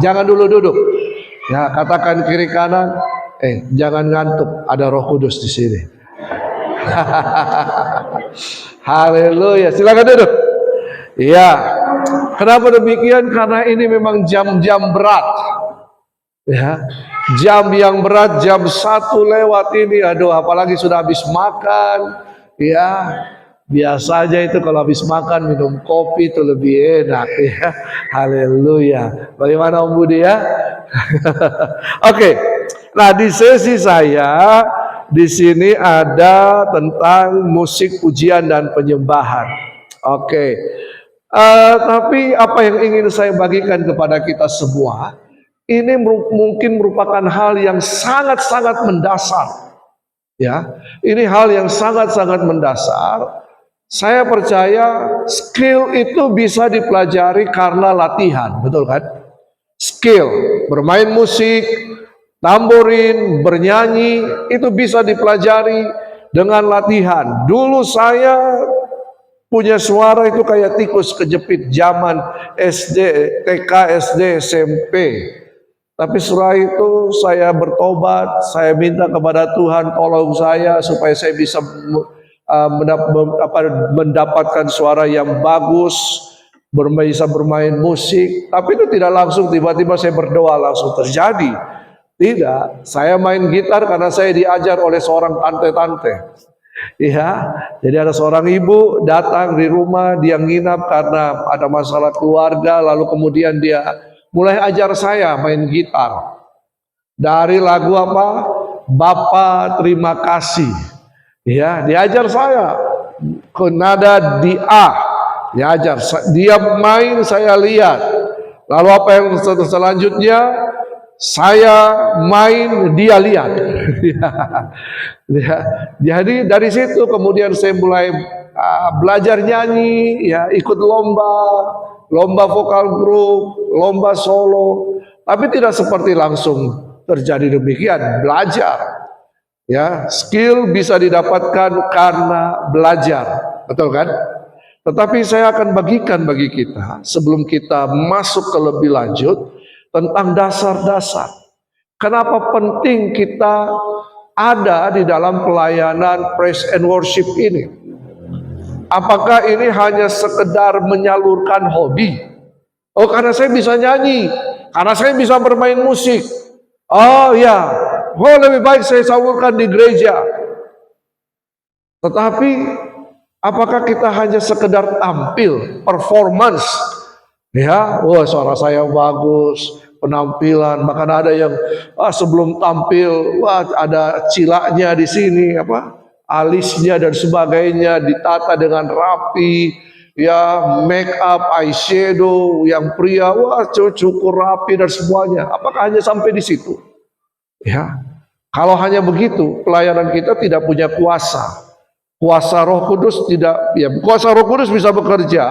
Jangan dulu duduk. Ya, katakan kiri kanan. Jangan ngantuk. Ada Roh Kudus di sini. Haleluya. Silakan duduk. Ya. Kenapa demikian? Karena ini memang jam-jam berat. Ya. Jam yang berat, jam 1 lewat ini. Aduh, apalagi sudah habis makan. Ya. Biasa aja itu kalau habis makan minum kopi itu lebih enak ya. Haleluya. Bagaimana Om Budi ya? Oke. Nah, di sesi saya di sini ada tentang musik pujian dan penyembahan. Oke. Tapi apa yang ingin saya bagikan kepada kita semua, ini mungkin merupakan hal yang sangat-sangat mendasar. Ya. Ini hal yang sangat-sangat mendasar. Saya percaya skill itu bisa dipelajari karena latihan, betul kan? Skill, bermain musik, tamborin, bernyanyi, itu bisa dipelajari dengan latihan. Dulu saya punya suara itu kayak tikus kejepit zaman SD, TK, SD, SMP. Tapi setelah itu saya bertobat, saya minta kepada Tuhan tolong saya supaya saya bisa mendapatkan suara yang bagus, bisa bermain musik. Tapi itu tidak langsung tiba-tiba saya berdoa langsung terjadi. Tidak, saya main gitar karena saya diajar oleh seorang tante-tante. Ya, jadi ada seorang ibu datang di rumah, dia nginap karena ada masalah keluarga, lalu kemudian dia mulai ajar saya main gitar. Dari lagu apa? Bapa terima kasih. Ya, diajar saya ke nada di A, diajar. Dia main, saya lihat. Lalu apa yang selanjutnya? Saya main, dia lihat. Ya, jadi dari situ kemudian saya mulai belajar nyanyi, ya ikut lomba vokal grup, lomba solo. Tapi tidak seperti langsung terjadi demikian, belajar. Ya, skill bisa didapatkan karena belajar, betul kan? Tetapi saya akan bagikan bagi kita sebelum kita masuk ke lebih lanjut tentang dasar-dasar. Kenapa penting kita ada di dalam pelayanan praise and worship ini? Apakah ini hanya sekedar menyalurkan hobi? Oh, karena saya bisa nyanyi, karena saya bisa bermain musik. Oh ya, lebih baik saya salurkan di gereja. Tetapi apakah kita hanya sekedar tampil, performance? Ya, suara saya bagus, penampilan. Bahkan ada yang sebelum tampil, ada cilaknya di sini, alisnya dan sebagainya ditata dengan rapi. Ya, make up, eyeshadow, yang pria, cukup rapi dan semuanya. Apakah hanya sampai di situ? Ya, kalau hanya begitu, pelayanan kita tidak punya kuasa. Kuasa Roh Kudus tidak, ya kuasa Roh Kudus bisa bekerja,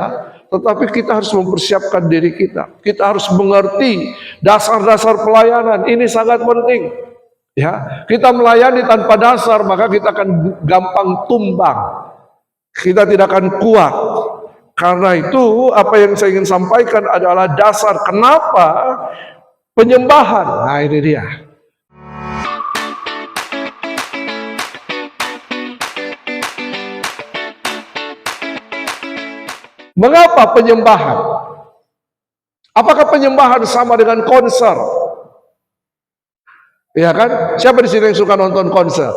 tetapi kita harus mempersiapkan diri kita. Kita harus mengerti dasar-dasar pelayanan. Ini sangat penting. Ya, kita melayani tanpa dasar, maka kita akan gampang tumbang. Kita tidak akan kuat. Karena itu apa yang saya ingin sampaikan adalah dasar kenapa penyembahan. Nah, ini dia. Mengapa penyembahan? Apakah penyembahan sama dengan konser? Ya kan? Siapa di sini yang suka nonton konser?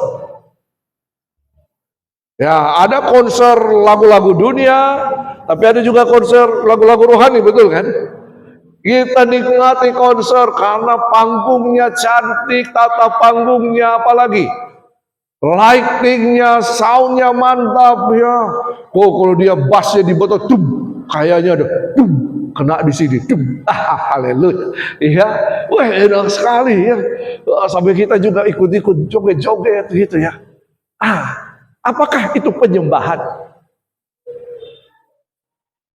Ya, ada konser lagu-lagu dunia, tapi ada juga konser lagu-lagu rohani, betul kan? Kita nikmati konser karena panggungnya cantik, tata panggungnya apalagi? Lightingnya, soundnya mantap ya. Kalau dia bassnya dibetot, kayaknya ada, kena di sini, haleluya. Iya, enak sekali ya. Sampai kita juga ikut-ikut joget-joget gitu ya. Apakah itu penyembahan?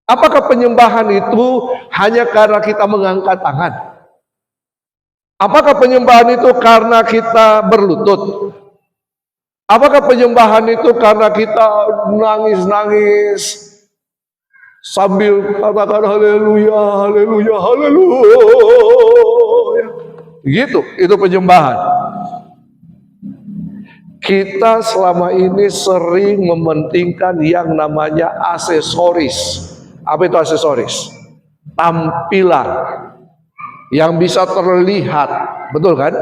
Apakah penyembahan itu hanya karena kita mengangkat tangan? Apakah penyembahan itu karena kita berlutut? Apakah penyembahan itu karena kita nangis-nangis sambil katakan haleluya, haleluya, haleluya? Gitu, itu penyembahan. Kita selama ini sering mementingkan yang namanya aksesoris. Apa itu aksesoris? Tampilan yang bisa terlihat, betul kan?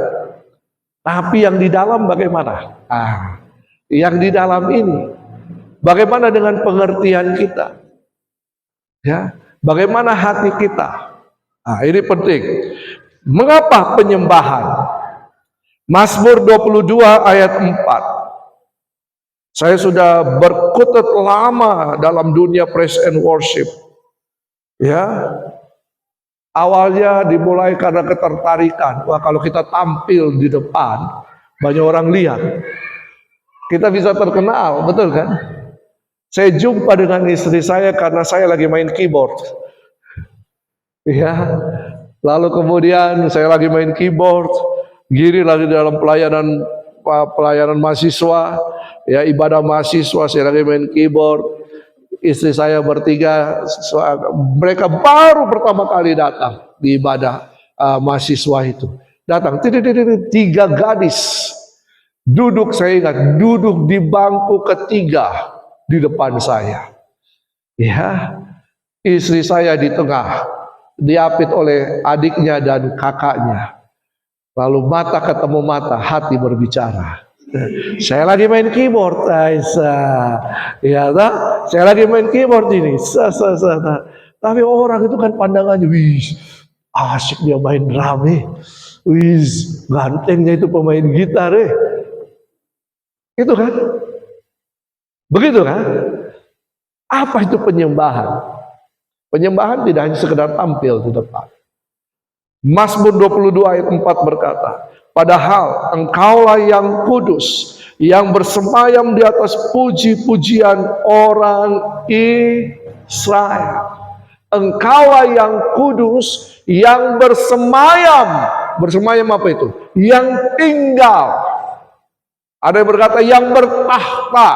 Tapi yang di dalam bagaimana? Yang di dalam ini, bagaimana dengan pengertian kita? Ya, bagaimana hati kita? Ini penting. Mengapa penyembahan? Mazmur 22 ayat 4. Saya sudah berkutat lama dalam dunia praise and worship. Ya, awalnya dimulai karena ketertarikan. Wah, kalau kita tampil di depan, banyak orang lihat. Kita bisa terkenal, betul kan? Saya jumpa dengan istri saya karena saya lagi main keyboard. Ya, lalu kemudian saya lagi main keyboard, Giri lagi dalam pelayanan mahasiswa, ya ibadah mahasiswa, saya lagi main keyboard. Istri saya bertiga, mereka baru pertama kali datang di ibadah mahasiswa itu. Datang, tiga gadis duduk, saya ingat, duduk di bangku ketiga di depan saya. Ya, istri saya di tengah, diapit oleh adiknya dan kakaknya. Lalu mata ketemu mata, hati berbicara. Saya lagi main keyboard, ya, saya lagi main keyboard ini, tapi orang itu kan pandangannya, wih, asik dia main drum, wih, gantengnya itu pemain gitar, itu kan, begitu kan? Apa itu penyembahan? Penyembahan tidak hanya sekedar tampil di depan. Mazmur 22 ayat 4 berkata, padahal engkaulah yang kudus, yang bersemayam di atas puji-pujian orang Israel. Engkaulah yang kudus, yang bersemayam. Bersemayam apa itu? Yang tinggal. Ada yang berkata yang bertahta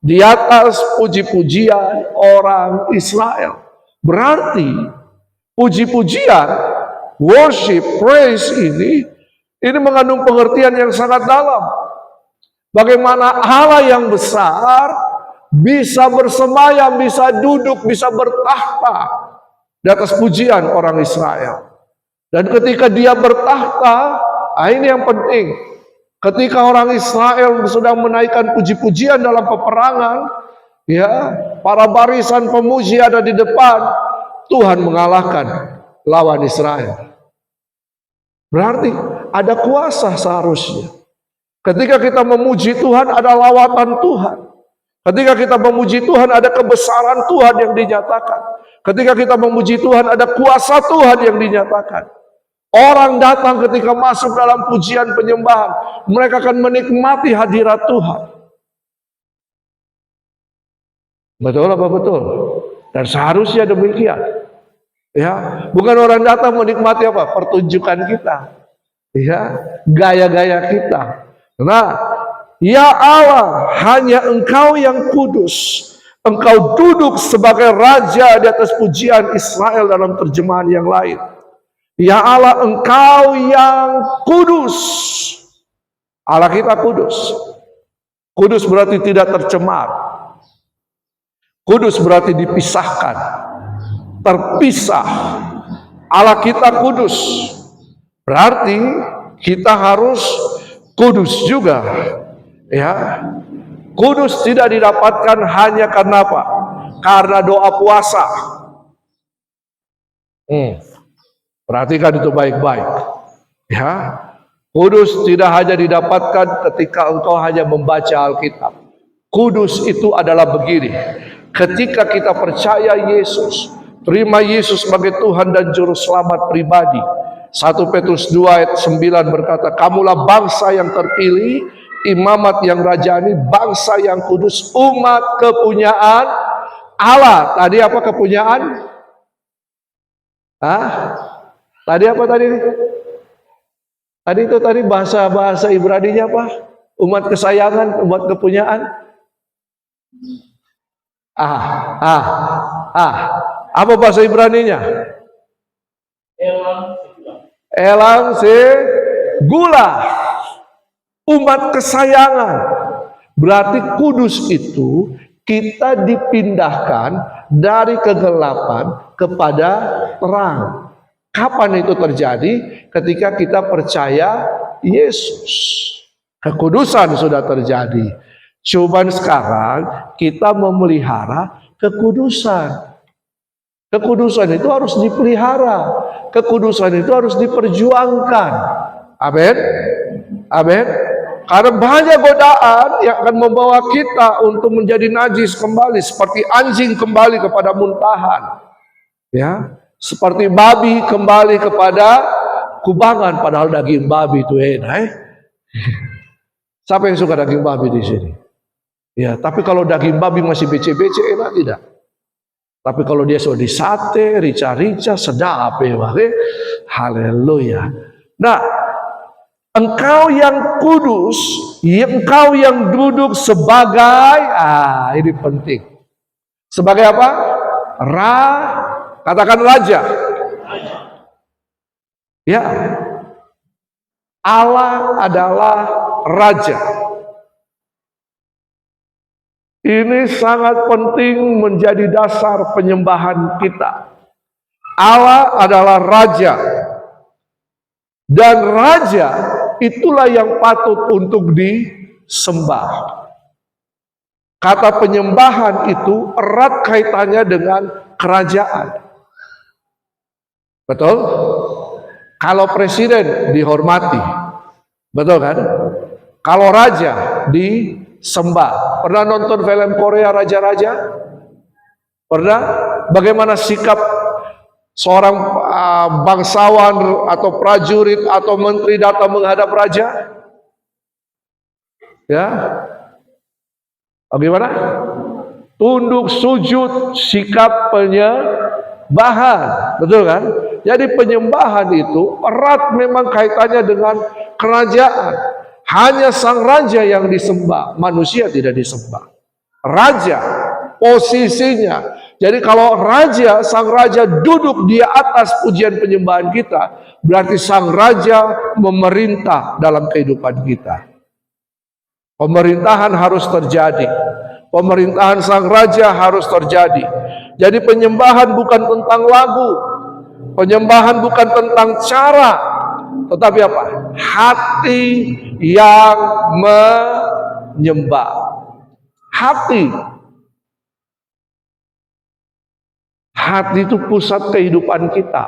di atas puji-pujian orang Israel. Berarti puji-pujian, worship, praise ini mengandung pengertian yang sangat dalam. Bagaimana Allah yang besar bisa bersemayam, bisa duduk, bisa bertahta di atas pujian orang Israel. Dan ketika dia bertahta, ini yang penting. Ketika orang Israel sedang menaikkan puji-pujian dalam peperangan, ya, para barisan pemuji ada di depan, Tuhan mengalahkan lawan Israel. Berarti ada kuasa seharusnya. Ketika kita memuji Tuhan, ada lawatan Tuhan. Ketika kita memuji Tuhan, ada kebesaran Tuhan yang dinyatakan. Ketika kita memuji Tuhan, ada kuasa Tuhan yang dinyatakan. Orang datang ketika masuk dalam pujian penyembahan, mereka akan menikmati hadirat Tuhan. Betul apa betul? Dan seharusnya demikian. Ya, bukan orang datang menikmati apa? Pertunjukan kita. Ya, gaya-gaya kita. Nah, ya Allah, hanya Engkau yang kudus. Engkau duduk sebagai raja di atas pujian Israel dalam terjemahan yang lain. Ya Allah, Engkau yang kudus. Allah kita kudus. Kudus berarti tidak tercemar. Kudus berarti dipisahkan, terpisah. Allah kita kudus. Berarti kita harus kudus juga. Ya. Kudus tidak didapatkan hanya karena apa? Karena doa puasa. Perhatikan itu baik-baik. Ya. Kudus tidak hanya didapatkan ketika engkau hanya membaca Alkitab. Kudus itu adalah begini. Ketika kita percaya Yesus, terima Yesus sebagai Tuhan dan Juru Selamat pribadi. 1 Petrus 2 ayat 9 berkata, kamulah bangsa yang terpilih, imamat yang rajani, bangsa yang kudus, umat kepunyaan Allah. Tadi apa kepunyaan? Tadi apa tadi? Tadi bahasa Ibraninya apa? Umat kesayangan, umat kepunyaan. Apa bahasa Ibraninya? Elang gula, umat kesayangan. Berarti kudus itu kita dipindahkan dari kegelapan kepada terang. Kapan itu terjadi? Ketika kita percaya Yesus. Kekudusan sudah terjadi. Cuman sekarang kita memelihara kekudusan. Kekudusan itu harus dipelihara. Kekudusan itu harus diperjuangkan. Amin. Amin. Karena banyak godaan yang akan membawa kita untuk menjadi najis kembali, seperti anjing kembali kepada muntahan. Ya, seperti babi kembali kepada kubangan, padahal daging babi itu enak. Siapa yang suka daging babi di sini? Ya, tapi kalau daging babi masih becek-becek enak tidak? Tapi kalau dia sudah disate, rica-rica, sedap ya. Haleluya. Nah, engkau yang kudus, engkau yang duduk sebagai, ini penting. Sebagai apa? Katakan raja. Ya. Allah adalah raja. Ini sangat penting menjadi dasar penyembahan kita. Allah adalah raja. Dan raja itulah yang patut untuk disembah. Kata penyembahan itu erat kaitannya dengan kerajaan. Betul? Kalau presiden dihormati. Betul kan? Kalau raja disembah. Pernah nonton film Korea Raja-Raja? Pernah? Bagaimana sikap seorang bangsawan atau prajurit atau menteri datang menghadap raja? Ya. Bagaimana? Tunduk, sujud, sikap penyembahan. Betul kan? Jadi penyembahan itu erat memang kaitannya dengan kerajaan. Hanya sang raja yang disembah, manusia tidak disembah. Raja, posisinya. Jadi kalau raja, sang raja duduk di atas pujian penyembahan kita, berarti sang raja memerintah dalam kehidupan kita. Pemerintahan harus terjadi. Pemerintahan sang raja harus terjadi. Jadi penyembahan bukan tentang lagu. Penyembahan bukan tentang cara. Tetapi apa? Hati yang menyembah. Hati. Hati itu pusat kehidupan kita.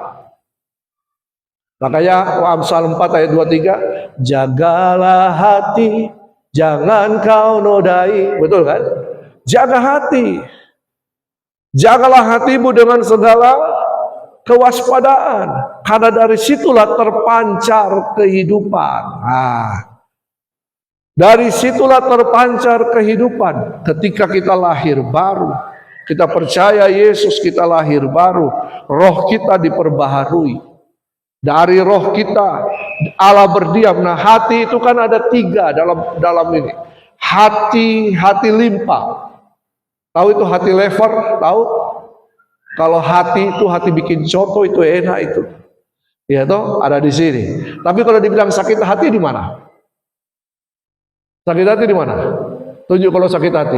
Makanya Amsal 4 ayat 23, jagalah hati, jangan kau nodai. Betul kan? Jaga hati. Jagalah hatimu dengan segala kewaspadaan, karena dari situlah terpancar kehidupan. Dari situlah terpancar kehidupan. Ketika kita lahir baru, kita percaya Yesus, kita lahir baru, roh kita diperbaharui. Dari roh kita Allah berdiam. Nah, hati itu kan ada 3 dalam ini. Hati limpa. Tahu itu hati lever? Tahu? Kalau hati itu hati bikin coto itu enak itu. Ya toh, ada di sini. Tapi kalau dibilang sakit hati di mana? Sakit hati di mana? Tunjuk kalau sakit hati.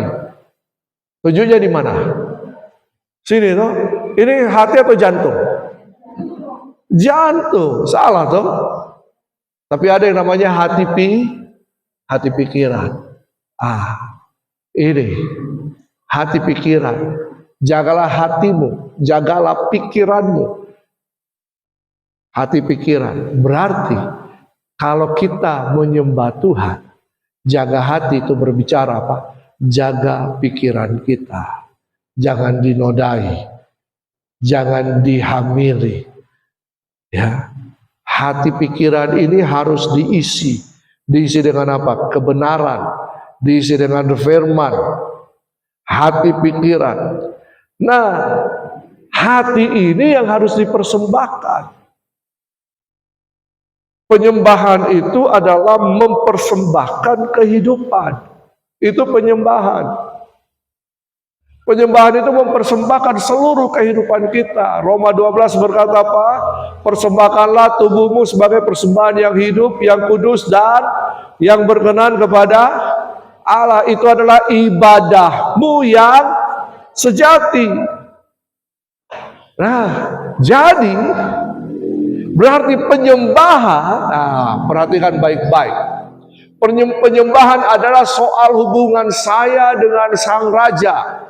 Tunjuknya di mana? Sini toh. Ini hati atau jantung? Jantung. Salah toh. Tapi ada yang namanya hati pikiran. Ini hati pikiran. Jagalah hatimu, jagalah pikiranmu. Hati pikiran. Berarti kalau kita menyembah Tuhan, jaga hati itu berbicara apa? Jaga pikiran kita. Jangan dinodai. Jangan dihamili. Ya. Hati pikiran ini harus diisi. Diisi dengan apa? Kebenaran. Diisi dengan firman. Hati pikiran. Nah, hati ini yang harus dipersembahkan. Penyembahan itu adalah mempersembahkan kehidupan. Itu penyembahan. Penyembahan itu mempersembahkan seluruh kehidupan kita. Roma 12 berkata apa? Persembahkanlah tubuhmu sebagai persembahan yang hidup, yang kudus, dan yang berkenan kepada Allah. Itu adalah ibadahmu yang sejati. Nah, jadi berarti penyembahan, perhatikan baik-baik. Penyembahan adalah soal hubungan saya dengan Sang Raja.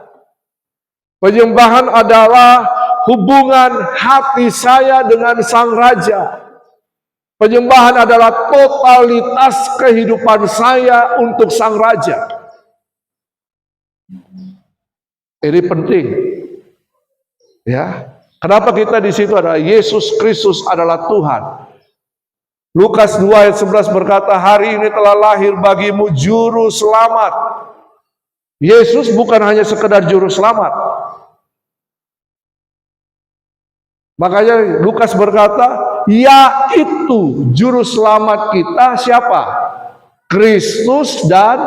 Penyembahan adalah hubungan hati saya dengan Sang Raja. Penyembahan adalah totalitas kehidupan saya untuk Sang Raja. Ini penting. Ya. Kenapa kita di situ adalah Yesus Kristus adalah Tuhan. Lukas 2 ayat 11 berkata, hari ini telah lahir bagimu juru selamat. Yesus bukan hanya sekedar juru selamat. Makanya Lukas berkata, yaitu juru selamat kita siapa? Kristus dan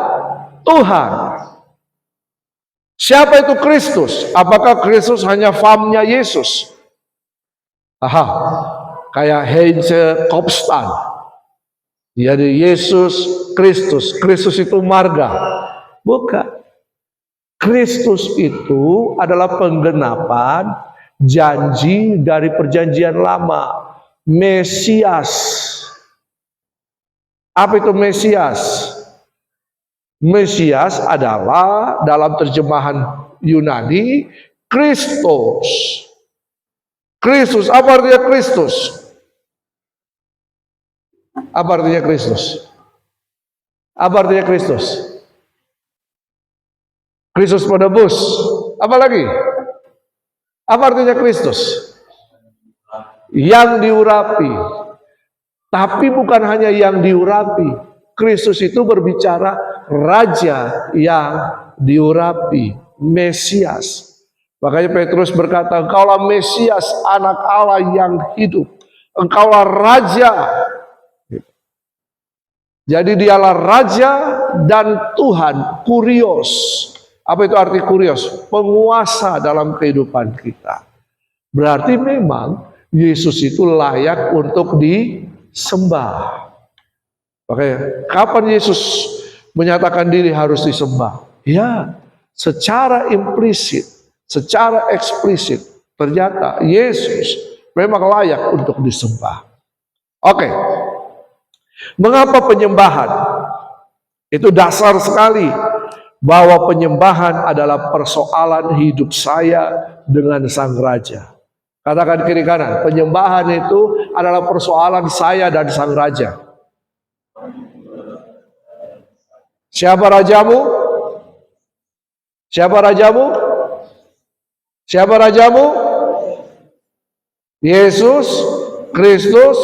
Tuhan. Siapa itu Kristus? Apakah Kristus hanya famnya Yesus? Kayak Heinz Kopstan. Jadi Yesus Kristus. Kristus itu marga. Bukan. Kristus itu adalah penggenapan janji dari perjanjian lama. Mesias. Apa itu Mesias? Mesias adalah dalam terjemahan Yunani Kristus. Kristus, apa artinya Kristus? Apa artinya Kristus? Apa artinya Kristus? Kristus penebus. Apa lagi? Apa artinya Kristus? Yang diurapi. Tapi bukan hanya yang diurapi. Kristus itu berbicara Raja yang diurapi. Mesias. Makanya Petrus berkata, engkaulah Mesias, anak Allah yang hidup. Engkaulah Raja. Jadi dialah Raja dan Tuhan. Kurios. Apa itu arti kurios? Penguasa dalam kehidupan kita. Berarti memang Yesus itu layak untuk disembah. Makanya kapan Yesus menyatakan diri harus disembah? Ya, secara implisit, secara eksplisit ternyata Yesus memang layak untuk disembah. Oke. Mengapa penyembahan? Itu dasar sekali. Bahwa penyembahan adalah persoalan hidup saya dengan Sang Raja. Katakan kiri kanan, penyembahan itu adalah persoalan saya dan Sang Raja. Siapa rajamu? Siapa rajamu? Siapa rajamu? Yesus Kristus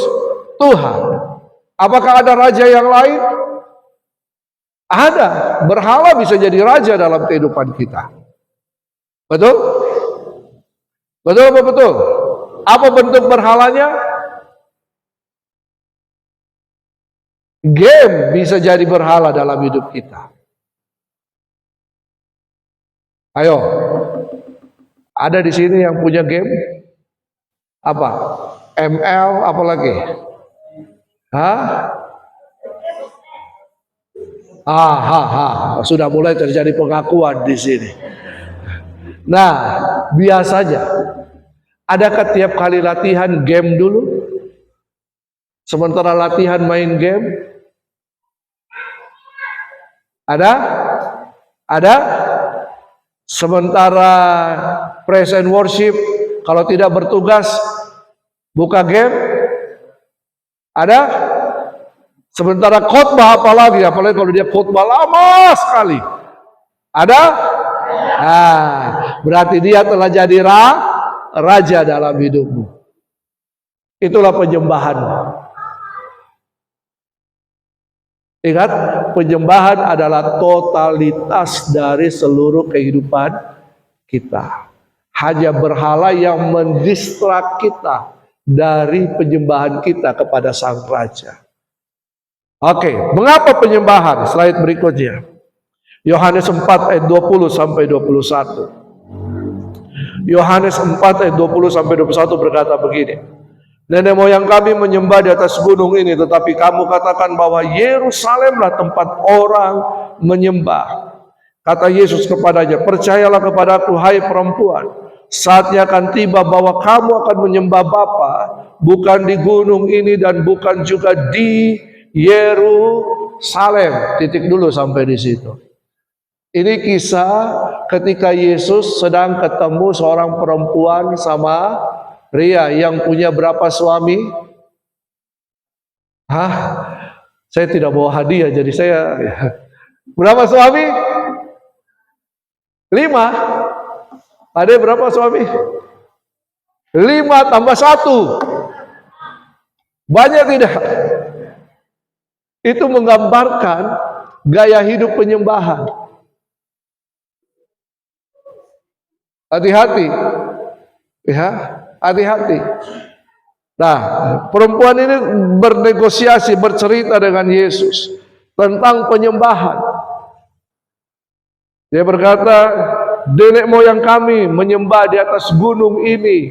Tuhan. Apakah ada raja yang lain? Ada. Berhala bisa jadi raja dalam kehidupan kita. Betul? Betul apa betul? Apa bentuk berhalanya? Game bisa jadi berhala dalam hidup kita. Ayo. Ada di sini yang punya game? Apa? ML apa lagi? Sudah mulai terjadi pengakuan di sini. Nah, biasanya adakah tiap kali latihan game dulu? Sementara latihan main game? Ada? Ada? Sementara praise and worship, kalau tidak bertugas, buka game? Ada? Sementara khotbah apalagi kalau dia khotbah lama sekali. Ada? Berarti dia telah jadi raja dalam hidupmu. Itulah penyembahan. Ingat, penyembahan adalah totalitas dari seluruh kehidupan kita. Hanya berhala yang mendistrak kita dari penyembahan kita kepada Sang Raja. Oke, mengapa penyembahan? Slide berikutnya. Yohanes 4 ayat 20 sampai 21. Yohanes 4 ayat 20 sampai 21 berkata begini. Nenek moyang kami menyembah di atas gunung ini, tetapi kamu katakan bahwa Yerusalemlah tempat orang menyembah. Kata Yesus kepadanya, percayalah kepadaku hai perempuan, saatnya akan tiba bahwa kamu akan menyembah Bapa, bukan di gunung ini dan bukan juga di Yerusalem. Titik dulu sampai di situ. Ini kisah ketika Yesus sedang ketemu seorang perempuan sama Ria yang punya berapa suami? Saya tidak bawa hadiah, jadi saya berapa suami? 5. Ada berapa suami? 5 tambah 1. Banyak tidak? Itu menggambarkan gaya hidup penyembahan. Hati-hati, ya, hati-hati. Nah, perempuan ini bernegosiasi, bercerita dengan Yesus tentang penyembahan. Dia berkata, nenek moyang kami menyembah di atas gunung ini.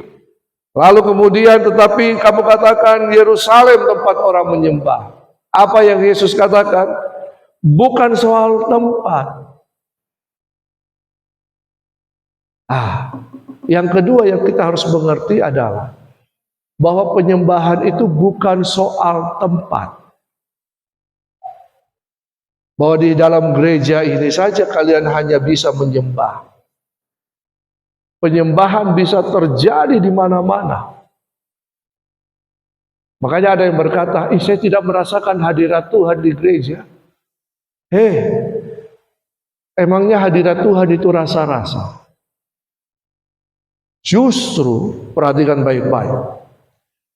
Lalu kemudian, tetapi kamu katakan Yerusalem tempat orang menyembah. Apa yang Yesus katakan? Bukan soal tempat. Yang kedua yang kita harus mengerti adalah bahwa penyembahan itu bukan soal tempat. Bahwa di dalam gereja ini saja kalian hanya bisa menyembah. Penyembahan bisa terjadi di mana-mana. Makanya ada yang berkata, saya tidak merasakan hadirat Tuhan di gereja. Emangnya hadirat Tuhan itu rasa-rasa? Justru, perhatikan baik-baik.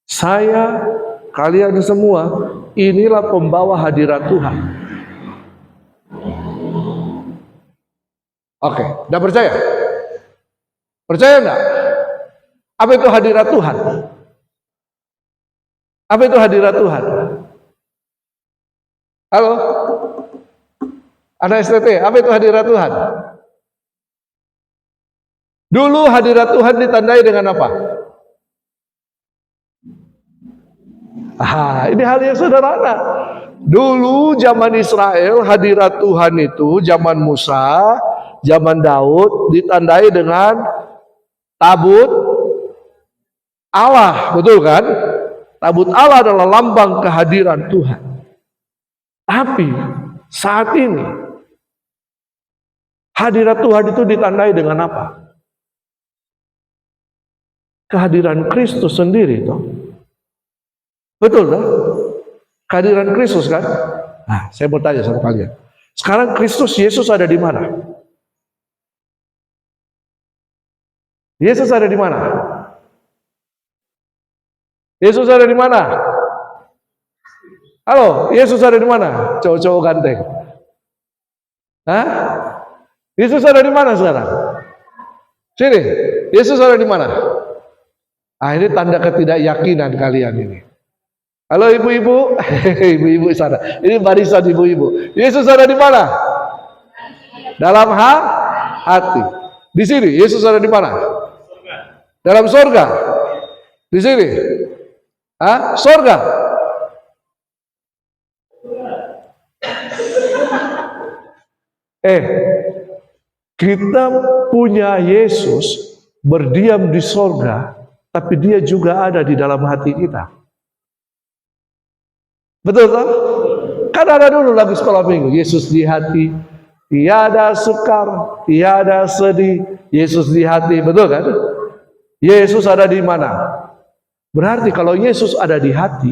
Saya, kalian semua, inilah pembawa hadirat Tuhan. Oke, udah percaya? Percaya enggak? Apa itu hadirat Tuhan? Apa itu hadirat Tuhan? Halo? Anak STT, apa itu hadirat Tuhan? Dulu hadirat Tuhan ditandai dengan apa? Ini hal yang sederhana. Dulu zaman Israel, hadirat Tuhan itu zaman Musa, zaman Daud ditandai dengan tabut Allah, betul kan? Tabut Allah adalah lambang kehadiran Tuhan. Tapi saat ini hadirat Tuhan itu ditandai dengan apa? Kehadiran Kristus sendiri toh. Betul kan? Kehadiran Kristus kan? Nah, saya mau tanya sama kalian. Sekarang Kristus Yesus ada di mana? Yesus ada di mana? Yesus ada di mana? Halo, Yesus ada di mana? Cowok-cowok ganteng. Yesus ada di mana sekarang? Sini, Yesus ada di mana? Ini tanda ketidakyakinan kalian ini. Halo ibu-ibu, ibu-ibu sana. Ini barisan ibu-ibu. Yesus ada di mana? Dalam hati. Di sini, Yesus ada di mana? Dalam surga. Di sini. Surga. Kita punya Yesus berdiam di surga, tapi dia juga ada di dalam hati kita. Betul kan? Kan ada dulu lagu sekolah minggu, Yesus di hati, tiada sukar, tiada sedih, Yesus di hati, betul kan? Yesus ada di mana? Berarti kalau Yesus ada di hati,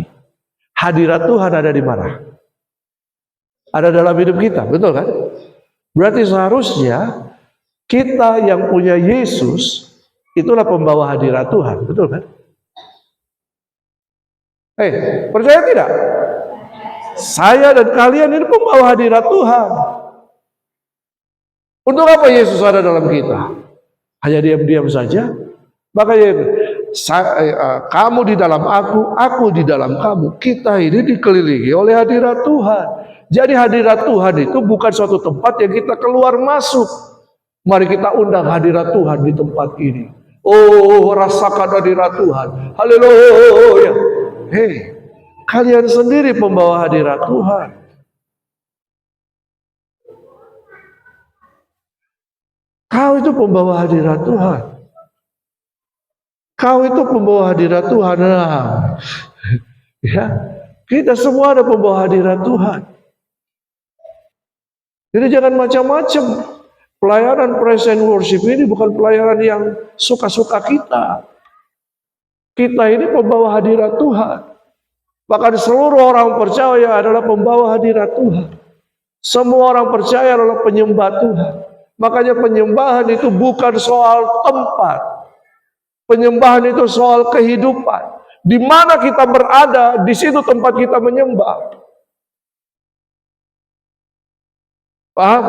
hadirat Tuhan ada di mana? Ada dalam hidup kita, betul kan? Berarti seharusnya kita yang punya Yesus itulah pembawa hadirat Tuhan, betul kan? Percaya tidak? Saya dan kalian ini pembawa hadirat Tuhan. Untuk apa Yesus ada dalam kita? Hanya diam-diam saja? Makanya kamu di dalam aku di dalam kamu. Kita ini dikelilingi oleh hadirat Tuhan. Jadi hadirat Tuhan itu bukan suatu tempat yang kita keluar masuk. Mari kita undang hadirat Tuhan di tempat ini. Oh, rasakan hadirat Tuhan. Haleluya. Hei, kalian sendiri pembawa hadirat Tuhan. Kau itu pembawa hadirat Tuhan. Kau itu pembawa hadirat Tuhan. Nah, ya, kita semua ada pembawa hadirat Tuhan. Jadi jangan macam-macam. Pelayanan praise and worship ini bukan pelayanan yang suka-suka kita. Kita ini pembawa hadirat Tuhan. Bahkan seluruh orang percaya adalah pembawa hadirat Tuhan. Semua orang percaya adalah penyembah Tuhan. Makanya penyembahan itu bukan soal tempat. Penyembahan itu soal kehidupan. Di mana kita berada, di situ tempat kita menyembah. Paham?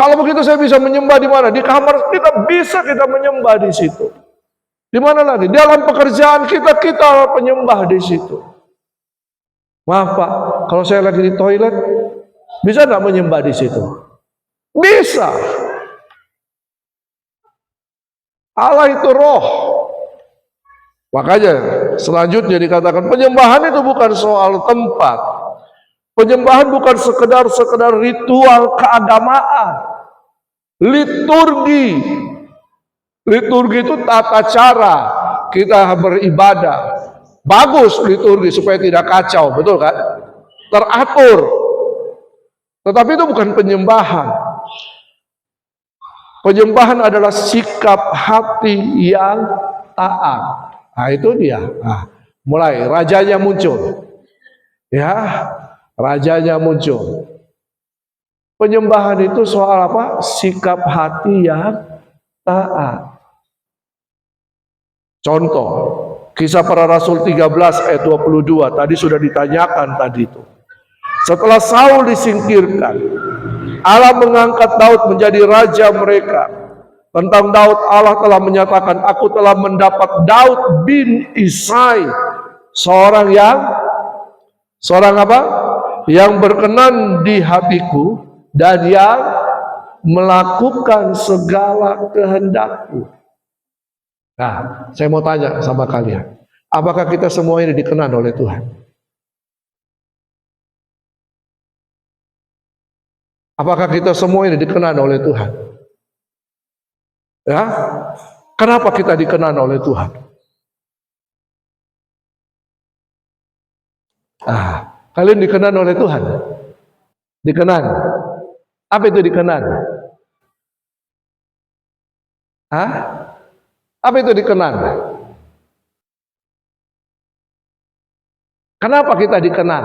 Kalau begitu saya bisa menyembah di mana? Di kamar kita bisa kita menyembah di situ. Di mana lagi? Dalam pekerjaan kita penyembah di situ. Maaf Pak, kalau saya lagi di toilet, bisa nggak menyembah di situ? Bisa. Allah itu roh. Makanya selanjutnya dikatakan penyembahan itu bukan soal tempat. Penyembahan bukan sekedar ritual keagamaan. Liturgi. Liturgi itu tata cara kita beribadah. Bagus liturgi supaya tidak kacau, betul kan? Teratur. Tetapi itu bukan penyembahan. Penyembahan adalah sikap hati yang taat. Nah itu dia. Nah, mulai rajanya muncul. Ya, rajanya muncul. Penyembahan itu soal apa? Sikap hati yang taat. Contoh, Kisah Para Rasul 13 ayat 22. Tadi sudah ditanyakan tadi itu. Setelah Saul disingkirkan, Allah mengangkat Daud menjadi raja mereka. Tentang Daud, Allah telah menyatakan, aku telah mendapat Daud bin Isai, seorang apa? Yang berkenan di hatiku dan yang melakukan segala kehendakku. Nah, saya mau tanya sama kalian, apakah kita semua ini dikenan oleh Tuhan? Apakah kita semua ini dikenan oleh Tuhan? Ya, kenapa kita dikenan oleh Tuhan? Kalian dikenan oleh Tuhan? Dikenan. Apa itu dikenan? Apa itu dikenan? Kenapa kita dikenan?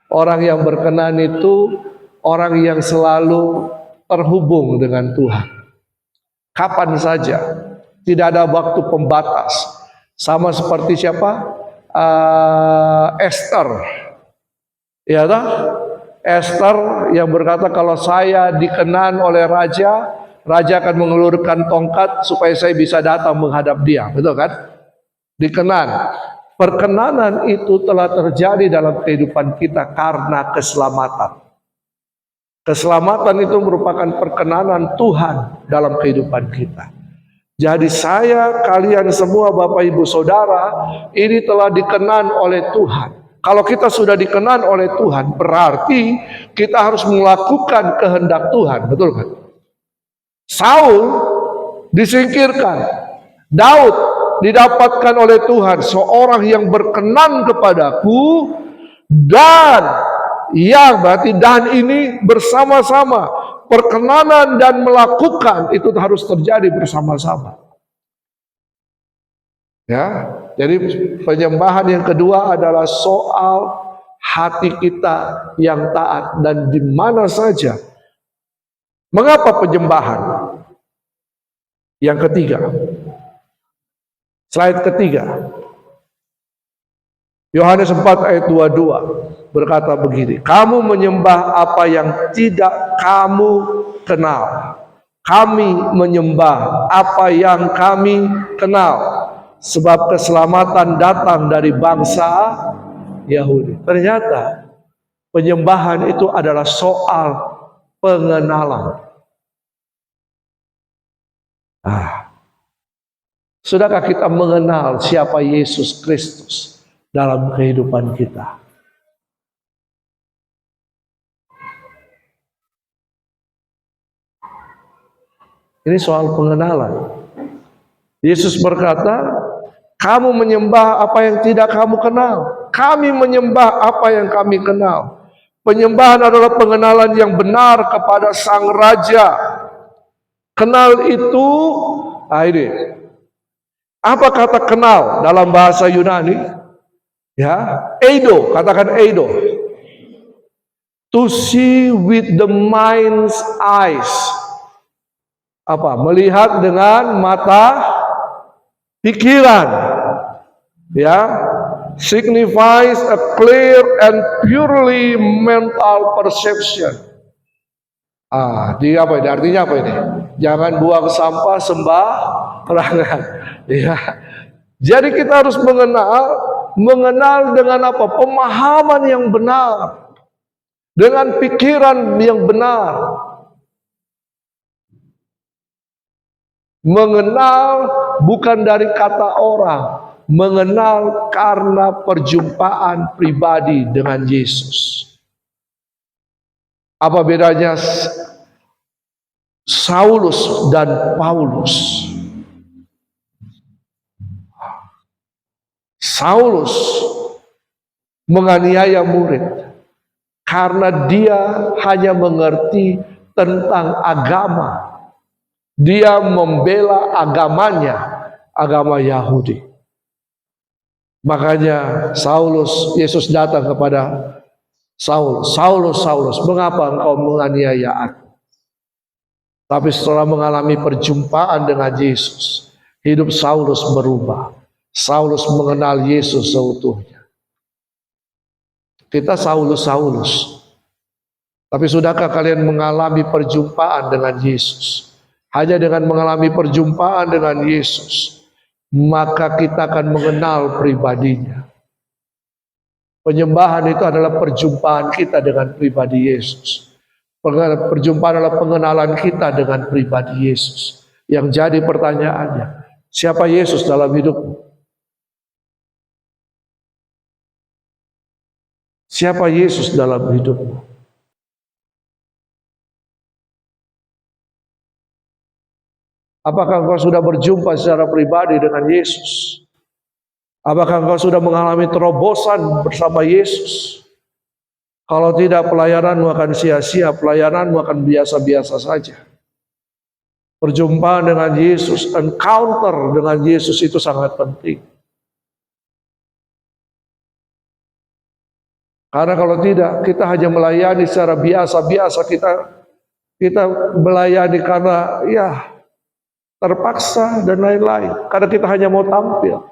Orang yang berkenan itu orang yang selalu terhubung dengan Tuhan. Kapan saja, tidak ada waktu pembatas. Sama seperti siapa? Esther. Ya toh? Esther yang berkata, kalau saya dikenan oleh raja, raja akan mengelurkan tongkat supaya saya bisa datang menghadap dia. Betul kan? Dikenan. Perkenanan itu telah terjadi dalam kehidupan kita karena keselamatan. Keselamatan itu merupakan perkenanan Tuhan dalam kehidupan kita. Jadi saya, kalian semua Bapak Ibu Saudara, ini telah dikenan oleh Tuhan. Kalau kita sudah dikenan oleh Tuhan, berarti kita harus melakukan kehendak Tuhan, betul kan? Saul disingkirkan, Daud didapatkan oleh Tuhan, seorang yang berkenan kepadaku, dan yang berarti dan ini bersama-sama, perkenanan dan melakukan itu harus terjadi bersama-sama. Ya, jadi penyembahan yang kedua adalah soal hati kita yang taat dan di mana saja. Mengapa penyembahan? Yang ketiga, slide ketiga, Yohanes 4 ayat 22 berkata begini, kamu menyembah apa yang tidak kamu kenal. Kami menyembah apa yang kami kenal. Sebab keselamatan datang dari bangsa Yahudi. Ternyata Penyembahan itu adalah soal pengenalan. Sudahkah kita mengenal siapa Yesus Kristus dalam kehidupan kita? Ini soal pengenalan. Yesus berkata, kamu menyembah apa yang tidak kamu kenal. Kami menyembah apa yang kami kenal. Penyembahan adalah pengenalan yang benar kepada Sang Raja. Kenal itu, ini. Apa kata kenal dalam bahasa Yunani? Ya, eido, katakan eido. To see with the mind's eyes. Apa? Melihat dengan mata pikiran. Ya, signifies a clear and purely mental perception. Di apa ini? Artinya apa ini? Jangan buang sampah sembarangan. Ya. Jadi kita harus mengenal dengan apa? Pemahaman yang benar. Dengan pikiran yang benar. Mengenal bukan dari kata orang, mengenal karena perjumpaan pribadi dengan Yesus. Apa bedanya Saulus dan Paulus? Saulus menganiaya murid karena dia hanya mengerti tentang agama. Dia membela agamanya, agama Yahudi. Makanya Yesus datang kepada Saulus, Saulus, mengapa engkau menganiaya aku? Tapi setelah mengalami perjumpaan dengan Yesus, hidup Saulus berubah. Saulus mengenal Yesus seutuhnya. Kita Saulus. Tapi sudahkah kalian mengalami perjumpaan dengan Yesus? Hanya dengan mengalami perjumpaan dengan Yesus, maka kita akan mengenal pribadinya. Penyembahan itu adalah perjumpaan kita dengan pribadi Yesus. Perjumpaan adalah pengenalan kita dengan pribadi Yesus. Yang jadi pertanyaannya, siapa Yesus dalam hidupmu? Siapa Yesus dalam hidupmu? Apakah engkau sudah berjumpa secara pribadi dengan Yesus? Apakah engkau sudah mengalami terobosan bersama Yesus? Kalau tidak, pelayananmu akan sia-sia, pelayananmu akan biasa-biasa saja. Perjumpaan dengan Yesus, encounter dengan Yesus itu sangat penting. Karena kalau tidak, kita hanya melayani secara biasa-biasa, kita melayani karena terpaksa dan lain-lain. Karena kita hanya mau tampil.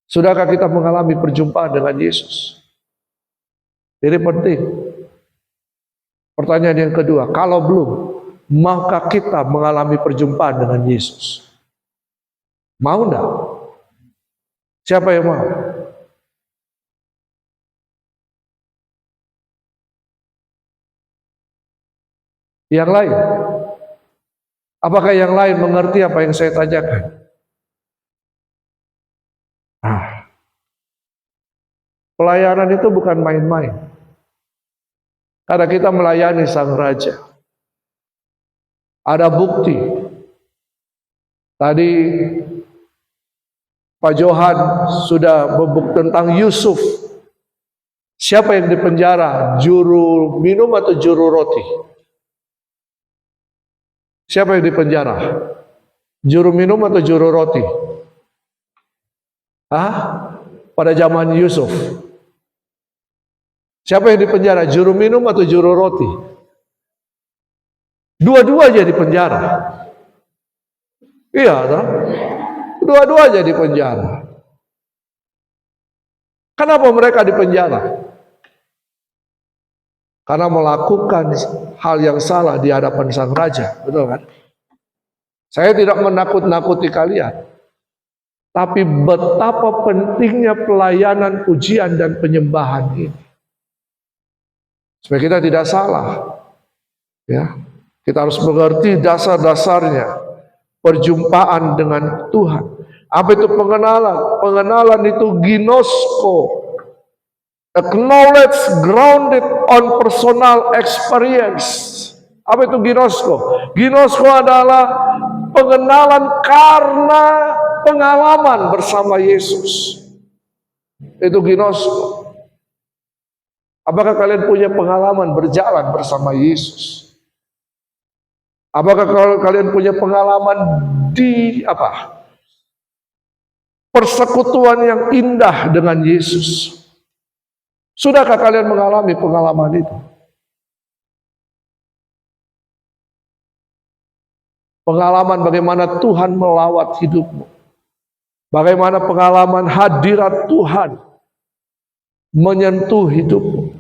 Sudahkah kita mengalami perjumpaan dengan Yesus? Ini penting. Pertanyaan yang kedua, kalau belum, maukah kita mengalami perjumpaan dengan Yesus? Mau enggak? Siapa yang mau? Yang lain? Apakah yang lain mengerti apa yang saya tanyakan? Pelayanan itu bukan main-main. Karena kita melayani Sang Raja. Ada bukti. Tadi Pak Johan sudah membuktikan tentang Yusuf. Siapa yang dipenjara? Juru minum atau juru roti? Siapa yang dipenjara? Juru minum atau juru roti? Pada zaman Yusuf. Siapa yang dipenjara? Juru minum atau juru roti? Dua-duanya dipenjara. Iya, tak? Dua-duanya dipenjara. Kenapa mereka dipenjara? Karena melakukan hal yang salah di hadapan Sang Raja. Betul kan? Saya tidak menakut-nakuti kalian. Tapi betapa pentingnya pelayanan, pujian, dan penyembahan ini. supaya kita tidak salah. Ya, kita harus mengerti dasar-dasarnya perjumpaan dengan Tuhan. Apa itu pengenalan? Pengenalan itu ginosko, acknowledge grounded on personal experience. Apa itu ginosko? Ginosko adalah pengenalan karena pengalaman bersama Yesus. Itu ginosko. Apakah kalian punya pengalaman berjalan bersama Yesus? Apakah kalian punya pengalaman di persekutuan yang indah dengan Yesus? Sudahkah kalian mengalami pengalaman itu? Pengalaman bagaimana Tuhan melawat hidupmu. Bagaimana pengalaman hadirat Tuhan menyentuh hidupmu.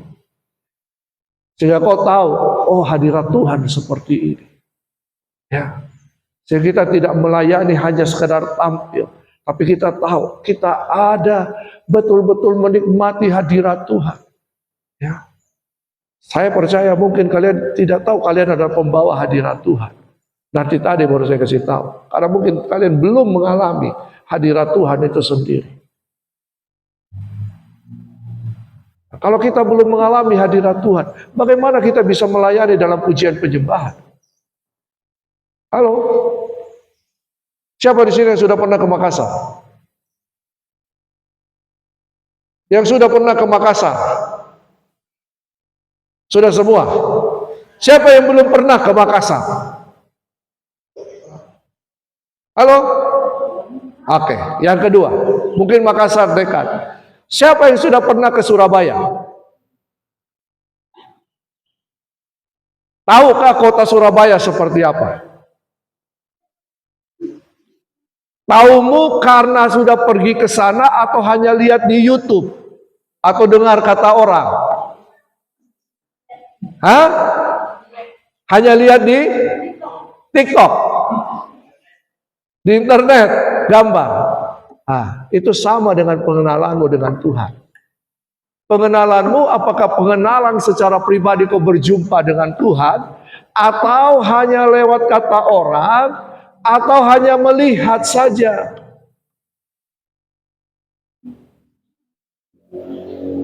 Sehingga kau tahu, oh hadirat Tuhan seperti ini. Ya, sehingga kita tidak melayani hanya sekedar tampil, tapi kita tahu kita ada betul-betul menikmati hadirat Tuhan. Ya, saya percaya mungkin kalian tidak tahu kalian adalah pembawa hadirat Tuhan. Nanti tadi baru saya kasih tahu, karena mungkin kalian belum mengalami hadirat Tuhan itu sendiri. Kalau kita belum mengalami hadirat Tuhan, bagaimana kita bisa melayani dalam pujian penyembahan? Halo, siapa di sini yang sudah pernah ke Makassar? Yang sudah pernah ke Makassar? Sudah semua? Siapa yang belum pernah ke Makassar? Halo? Oke, yang kedua, mungkin Makassar dekat. Siapa yang sudah pernah ke Surabaya? Tahukah kota Surabaya seperti apa? Taumu karena sudah pergi ke sana atau hanya lihat di YouTube atau dengar kata orang? Hah? Hanya lihat di TikTok, di internet, gambar. Itu sama dengan pengenalanmu dengan Tuhan. Pengenalanmu apakah pengenalan secara pribadi kau berjumpa dengan Tuhan, atau hanya lewat kata orang, atau hanya melihat saja?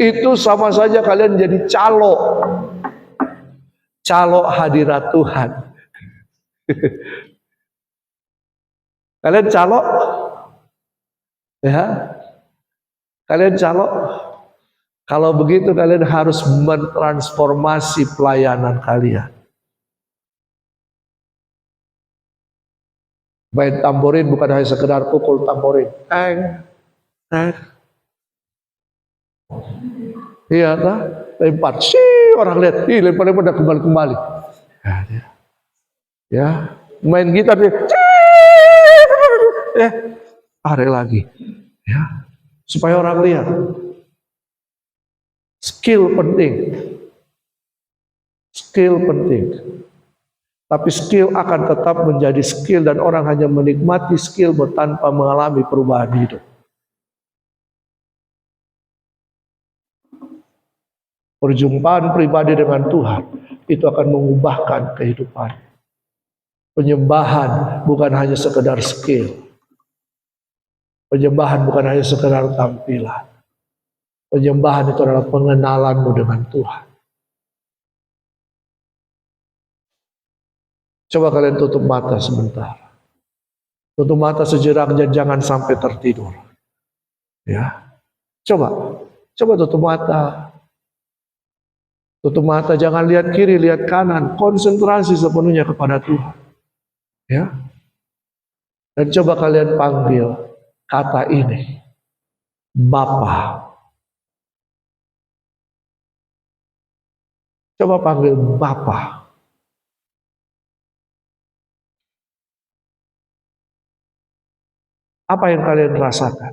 Itu sama saja kalian jadi calo hadirat Tuhan. Kalian calo? Ya, kalian calo. Kalau begitu kalian harus mentransformasi pelayanan kalian. Main tamborin bukan hanya sekedar pukul tamborin. Iya kan? Lempar. Orang lihat. Lempar-lempar udah kembali. Ya, main gitar dia. Tarik lagi. Ya, supaya orang lihat. Skill penting. Tapi skill akan tetap menjadi skill dan orang hanya menikmati skill tanpa mengalami perubahan hidup. Perjumpaan pribadi dengan Tuhan itu akan mengubahkan kehidupan. Penyembahan bukan hanya sekedar skill. Penyembahan bukan hanya sekedar tampilan. Penyembahan itu adalah pengenalanmu dengan Tuhan. Coba kalian tutup mata sebentar. Tutup mata sejenak dan jangan sampai tertidur. Ya. Coba tutup mata. Tutup mata, jangan lihat kiri, lihat kanan. Konsentrasi sepenuhnya kepada Tuhan. Ya. Dan coba kalian panggil kata ini. Bapa. Coba panggil Bapa. Apa yang kalian rasakan?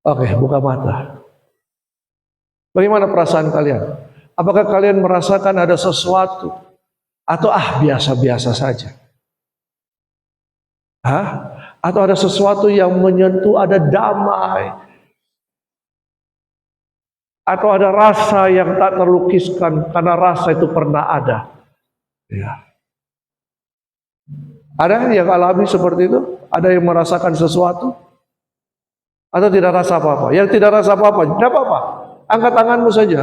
Oke, buka mata. Bagaimana perasaan kalian? Apakah kalian merasakan ada sesuatu? Atau biasa-biasa saja? Atau ada sesuatu yang menyentuh, ada damai, atau ada rasa yang tak terlukiskan karena rasa itu pernah ada. Ya. Ada yang alami seperti itu? Ada yang merasakan sesuatu? Atau tidak rasa apa-apa? Yang tidak rasa apa-apa, tidak apa-apa. Angkat tanganmu saja,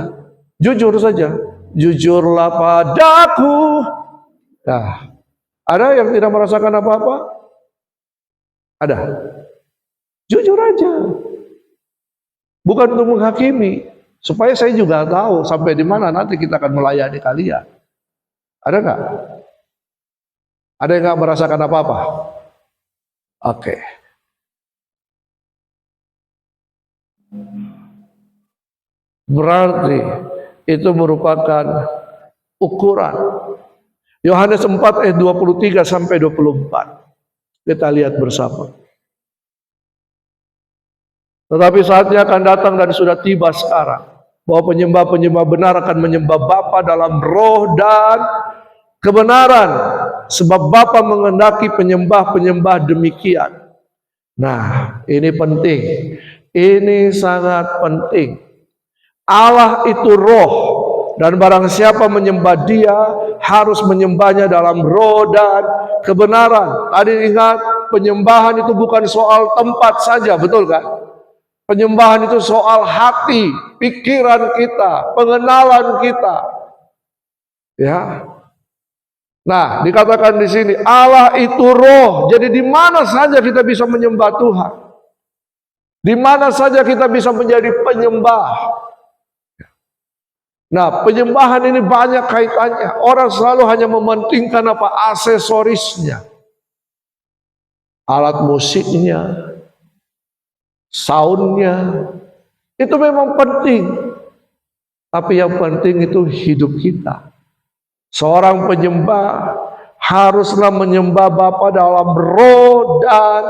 jujur saja. Jujurlah padaku. Nah, ada yang tidak merasakan apa-apa? Ada. Jujur aja. Bukan untuk menghakimi, supaya saya juga tahu sampai di mana nanti kita akan melayani kalian. Ada nggak? Ada yang nggak merasakan apa-apa? Oke. Berarti itu merupakan ukuran. Yohanes 4 ayat 23 sampai 24. Kita lihat bersama. Tetapi saatnya akan datang dan sudah tiba sekarang, bahwa penyembah-penyembah benar akan menyembah Bapa dalam roh dan kebenaran, sebab Bapa menghendaki penyembah-penyembah demikian. Nah, ini penting. Ini sangat penting. Allah itu roh, dan barang siapa menyembah Dia harus menyembahnya dalam roh dan kebenaran. Tadi ingat, penyembahan itu bukan soal tempat saja, betul kan? Penyembahan itu soal hati, pikiran kita, pengenalan kita. Ya. Nah, dikatakan di sini Allah itu roh. Jadi di mana saja kita bisa menyembah Tuhan. Di mana saja kita bisa menjadi penyembah. Nah, penyembahan ini banyak kaitannya. Orang selalu hanya mementingkan apa? Aksesorisnya. Alat musiknya, soundnya. Itu memang penting. Tapi yang penting itu hidup kita. Seorang penyembah haruslah menyembah Bapa dalam roh dan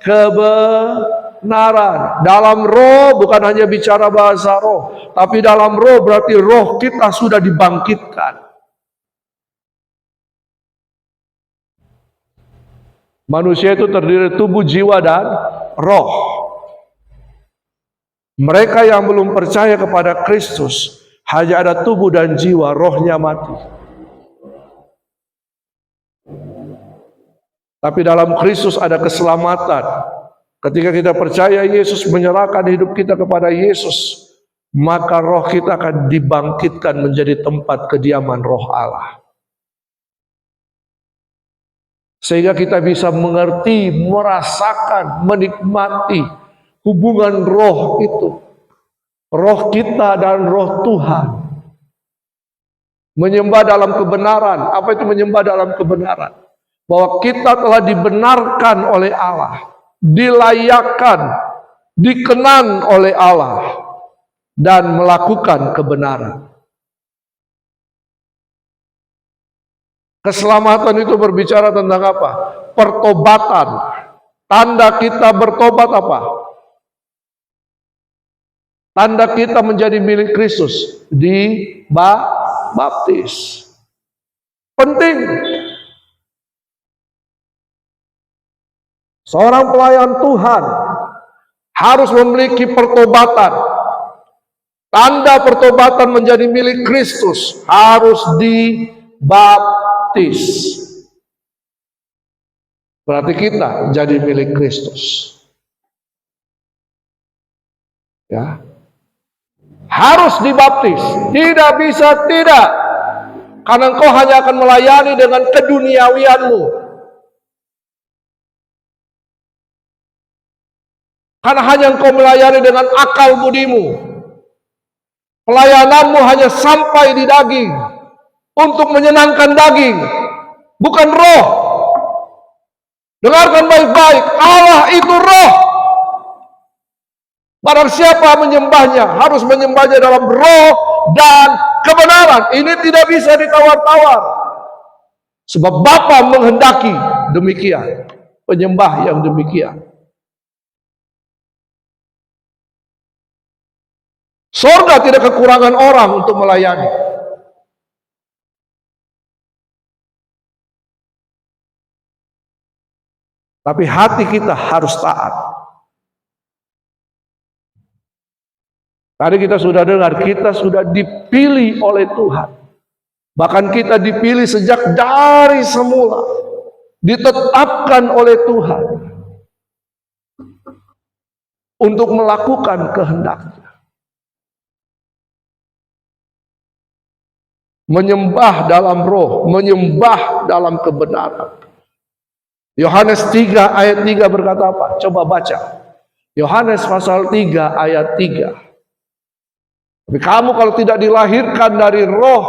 kebenaran. Dalam roh bukan hanya bicara bahasa roh, tapi dalam roh berarti roh kita sudah dibangkitkan. Manusia itu terdiri dari tubuh, jiwa, dan roh. Mereka yang belum percaya kepada Kristus hanya ada tubuh dan jiwa, rohnya mati. Tapi dalam Kristus ada keselamatan. Ketika kita percaya Yesus, menyerahkan hidup kita kepada Yesus, maka roh kita akan dibangkitkan menjadi tempat kediaman roh Allah. Sehingga kita bisa mengerti, merasakan, menikmati hubungan roh itu. Roh kita dan roh Tuhan. Menyembah dalam kebenaran. Apa itu menyembah dalam kebenaran? Bahwa kita telah dibenarkan oleh Allah, dilayakkan, dikenan oleh Allah, dan melakukan kebenaran. Keselamatan itu berbicara tentang apa? Pertobatan. Tanda kita bertobat apa? Tanda kita menjadi milik Kristus, dibaptis. Penting. Seorang pelayan Tuhan harus memiliki pertobatan. Tanda pertobatan menjadi milik Kristus harus dibaptis. Berarti kita jadi milik Kristus. Ya. Harus dibaptis. Tidak bisa tidak. Karena engkau hanya akan melayani dengan keduniawianmu. Karena hanya engkau melayani dengan akal budimu. Pelayananmu hanya sampai di daging. Untuk menyenangkan daging. Bukan roh. Dengarkan baik-baik. Allah itu roh. Barang siapa menyembahnya, harus menyembahnya dalam roh dan kebenaran. Ini tidak bisa ditawar-tawar. Sebab Bapa menghendaki demikian. Penyembah yang demikian. Surga tidak kekurangan orang untuk melayani. Tapi hati kita harus taat. Tadi kita sudah dengar, kita sudah dipilih oleh Tuhan. Bahkan kita dipilih sejak dari semula. Ditetapkan oleh Tuhan untuk melakukan kehendak-Nya. Menyembah dalam roh, menyembah dalam kebenaran. Yohanes 3 ayat 3 berkata apa? Coba baca. Yohanes pasal 3 ayat 3. Tapi kamu kalau tidak dilahirkan dari roh,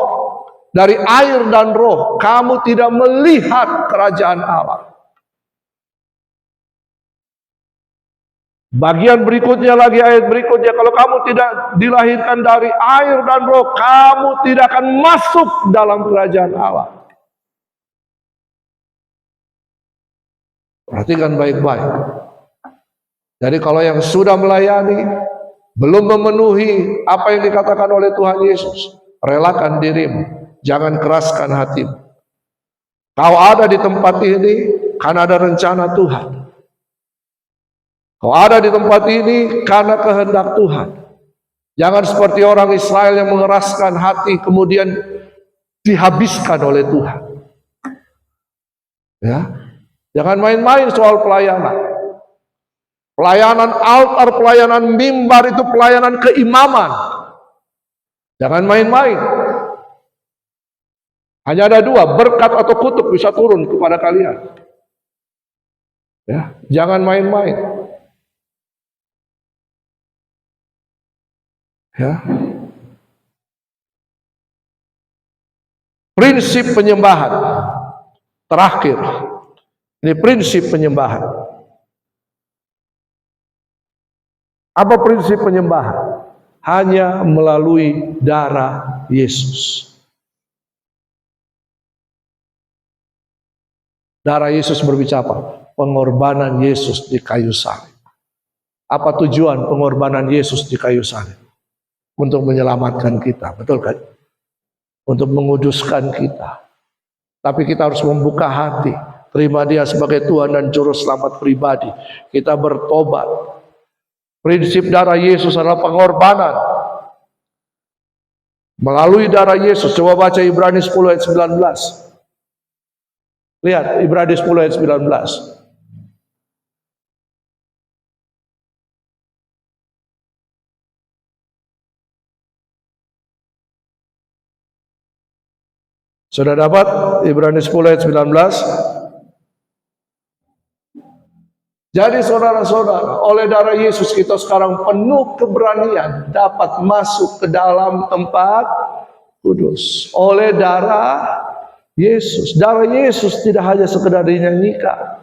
dari air dan roh, kamu tidak melihat kerajaan Allah. Bagian berikutnya lagi, ayat berikutnya, kalau kamu tidak dilahirkan dari air dan roh, kamu tidak akan masuk dalam kerajaan Allah. Perhatikan baik-baik. Jadi kalau yang sudah melayani, belum memenuhi apa yang dikatakan oleh Tuhan Yesus, relakan dirimu, jangan keraskan hatimu. Kau ada di tempat ini karena ada rencana Tuhan. Kau ada di tempat ini karena kehendak Tuhan. Jangan seperti orang Israel yang mengeraskan hati kemudian dihabiskan oleh Tuhan. Ya, jangan main-main soal pelayanan. Pelayanan altar, pelayanan mimbar itu pelayanan keimaman. Jangan main-main. Hanya ada dua, berkat atau kutuk bisa turun kepada kalian. Ya, jangan main-main. Ya. Prinsip penyembahan terakhir. Ini prinsip penyembahan. Apa prinsip penyembahan? Hanya melalui darah Yesus. Darah Yesus berbicara apa? Pengorbanan Yesus di kayu salib. Apa tujuan pengorbanan Yesus di kayu salib? Untuk menyelamatkan kita, betul kan? Untuk menguduskan kita. Tapi kita harus membuka hati, terima Dia sebagai Tuhan dan Juru Selamat pribadi. Kita bertobat. Prinsip darah Yesus adalah pengorbanan. Melalui darah Yesus, coba baca Ibrani 10 ayat 19. Lihat, Ibrani 10 ayat 19. Sudah dapat Ibrani 10 ayat 19? Jadi saudara-saudara, oleh darah Yesus kita sekarang penuh keberanian dapat masuk ke dalam tempat kudus. Oleh darah Yesus. Darah Yesus tidak hanya sekedar dinyanyikan.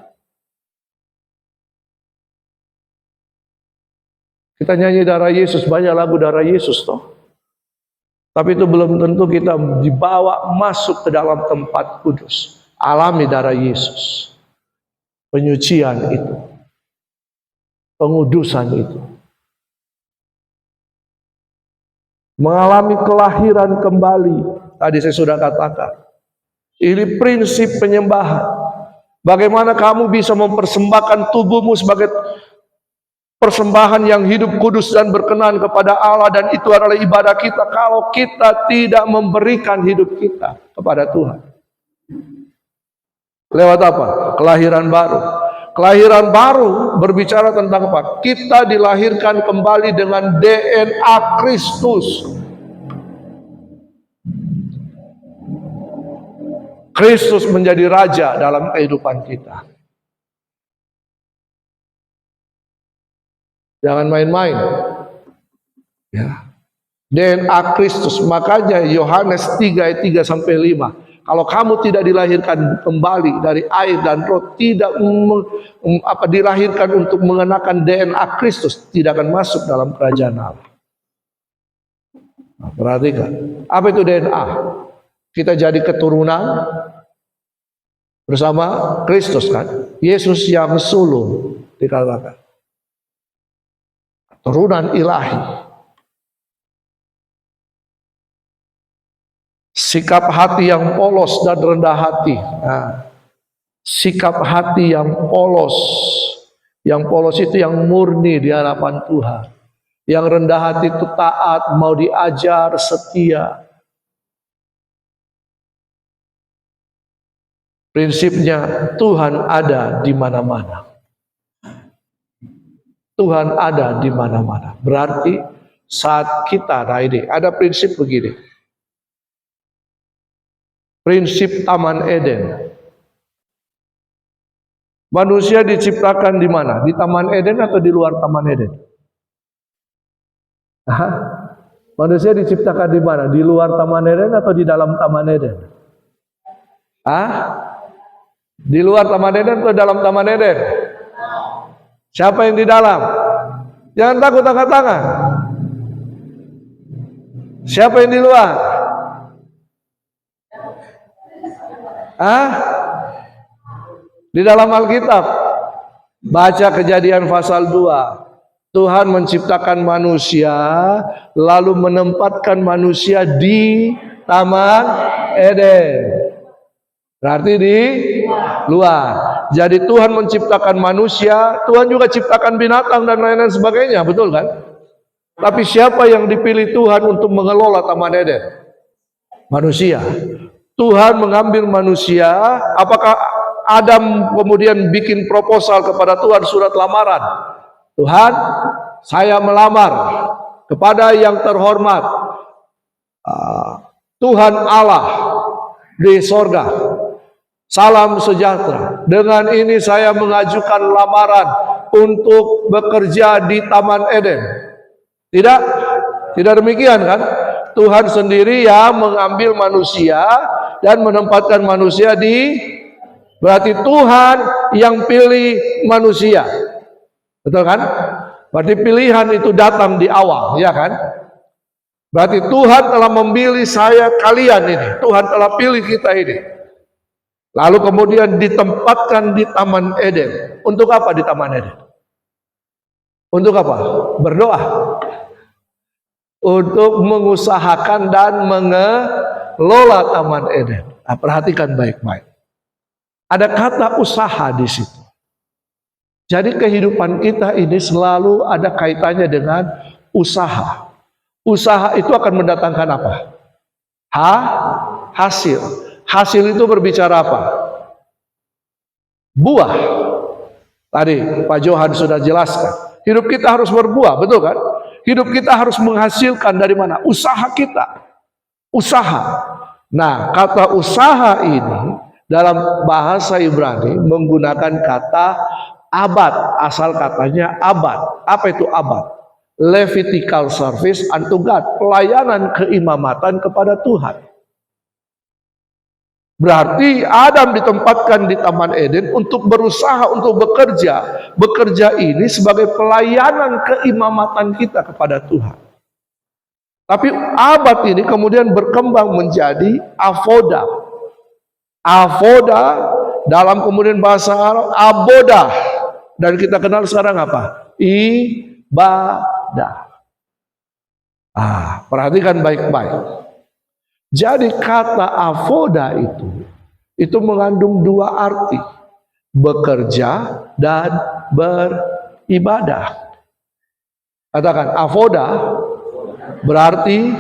Kita nyanyi darah Yesus, banyak lagu darah Yesus toh. Tapi itu belum tentu kita dibawa masuk ke dalam tempat kudus. Alami darah Yesus. Penyucian itu. Pengudusan itu. Mengalami kelahiran kembali. Tadi saya sudah katakan. Ini prinsip penyembahan. Bagaimana kamu bisa mempersembahkan tubuhmu sebagai persembahan yang hidup kudus dan berkenan kepada Allah, dan itu adalah ibadah kita kalau kita tidak memberikan hidup kita kepada Tuhan. Lewat apa? Kelahiran baru. Kelahiran baru berbicara tentang apa? Kita dilahirkan kembali dengan DNA Kristus. Kristus menjadi raja dalam kehidupan kita. Jangan main-main. Ya. DNA Kristus. Makanya Yohanes 3 ayat 3 sampai 5. Kalau kamu tidak dilahirkan kembali dari air dan roh, tidak dilahirkan untuk mengenakan DNA Kristus, tidak akan masuk dalam kerajaan Allah. Nah, perhatikan. Apa itu DNA? Kita jadi keturunan bersama Kristus kan? Yesus yang sulung dikatakan. Turunan ilahi. Sikap hati yang polos dan rendah hati. Nah, sikap hati yang polos. Yang polos itu yang murni di hadapan Tuhan. Yang rendah hati itu taat, mau diajar, setia. Prinsipnya Tuhan ada di mana-mana. Tuhan ada di mana-mana. Berarti saat kita, nah ini ada prinsip begini. Prinsip Taman Eden. Manusia diciptakan di mana? Di Taman Eden atau di luar Taman Eden? Hah? Manusia diciptakan di mana? Di luar Taman Eden atau di dalam Taman Eden? Hah? Di luar Taman Eden atau dalam Taman Eden? Siapa yang di dalam? Jangan takut angkat tangan. Siapa yang di luar? Hah? Di dalam Alkitab, baca Kejadian pasal 2. Tuhan menciptakan manusia, lalu menempatkan manusia di Taman Eden. Berarti di luar. Jadi Tuhan menciptakan manusia, Tuhan juga ciptakan binatang dan lain-lain sebagainya, betul kan? Tapi siapa yang dipilih Tuhan untuk mengelola Taman Eden? Manusia. Tuhan mengambil manusia, apakah Adam kemudian bikin proposal kepada Tuhan, surat lamaran. Tuhan, saya melamar kepada yang terhormat, Tuhan Allah di sorga. Salam sejahtera. Dengan ini saya mengajukan lamaran untuk bekerja di Taman Eden. Tidak? Tidak demikian kan? Tuhan sendiri yang mengambil manusia dan menempatkan manusia di. Berarti Tuhan yang pilih manusia. Betul kan? Berarti pilihan itu datang di awal, ya kan? Berarti Tuhan telah memilih saya, kalian ini. Tuhan telah pilih kita ini. Lalu kemudian ditempatkan di Taman Eden. Untuk apa di Taman Eden? Untuk apa? Berdoa. Untuk mengusahakan dan mengelola Taman Eden. Nah, perhatikan baik-baik. Ada kata usaha di situ. Jadi kehidupan kita ini selalu ada kaitannya dengan usaha. Usaha itu akan mendatangkan apa? Hasil. Hasil itu berbicara apa? Buah. Tadi Pak Johan sudah jelaskan. Hidup kita harus berbuah, betul kan? Hidup kita harus menghasilkan dari mana? Usaha kita. Usaha. Nah, kata usaha ini dalam bahasa Ibrani menggunakan kata abad. Asal katanya abad. Apa itu abad? Levitical service unto God. Pelayanan keimamatan kepada Tuhan. Berarti Adam ditempatkan di Taman Eden untuk berusaha, untuk bekerja. Bekerja ini sebagai pelayanan keimamatan kita kepada Tuhan. Tapi abad ini kemudian berkembang menjadi avoda. Avoda dalam kemudian bahasa Arab abodah, dan kita kenal sekarang apa? Ibadah. Perhatikan baik-baik. Jadi kata avoda itu mengandung dua arti, bekerja dan beribadah. Katakan avoda berarti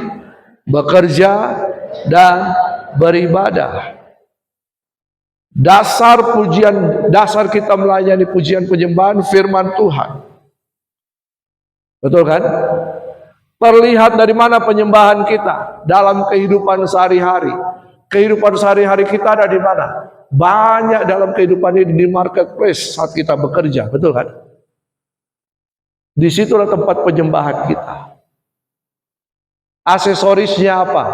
bekerja dan beribadah. Dasar pujian, dasar kita melayani pujian penyembahan firman Tuhan. Betul kan? Terlihat dari mana penyembahan kita dalam kehidupan sehari-hari. Kehidupan sehari-hari kita ada di mana? Banyak dalam kehidupan ini di marketplace saat kita bekerja, betul kan? Disitulah tempat penyembahan kita. Aksesorisnya apa?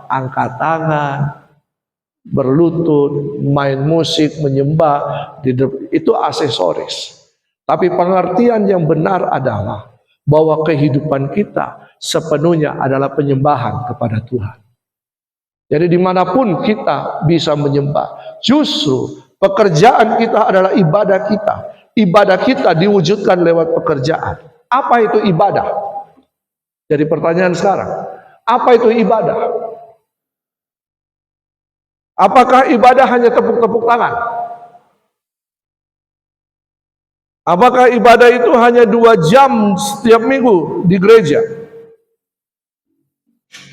Angkat tangan, berlutut, main musik, menyembah, itu aksesoris. Tapi pengertian yang benar adalah bahwa kehidupan kita sepenuhnya adalah penyembahan kepada Tuhan. Jadi dimanapun kita bisa menyembah. Justru pekerjaan kita adalah ibadah kita. Ibadah kita diwujudkan lewat pekerjaan. Apa itu ibadah? Jadi pertanyaan sekarang, apa itu ibadah? Apakah ibadah hanya tepuk-tepuk tangan? Apakah ibadah itu hanya 2 jam setiap minggu di gereja?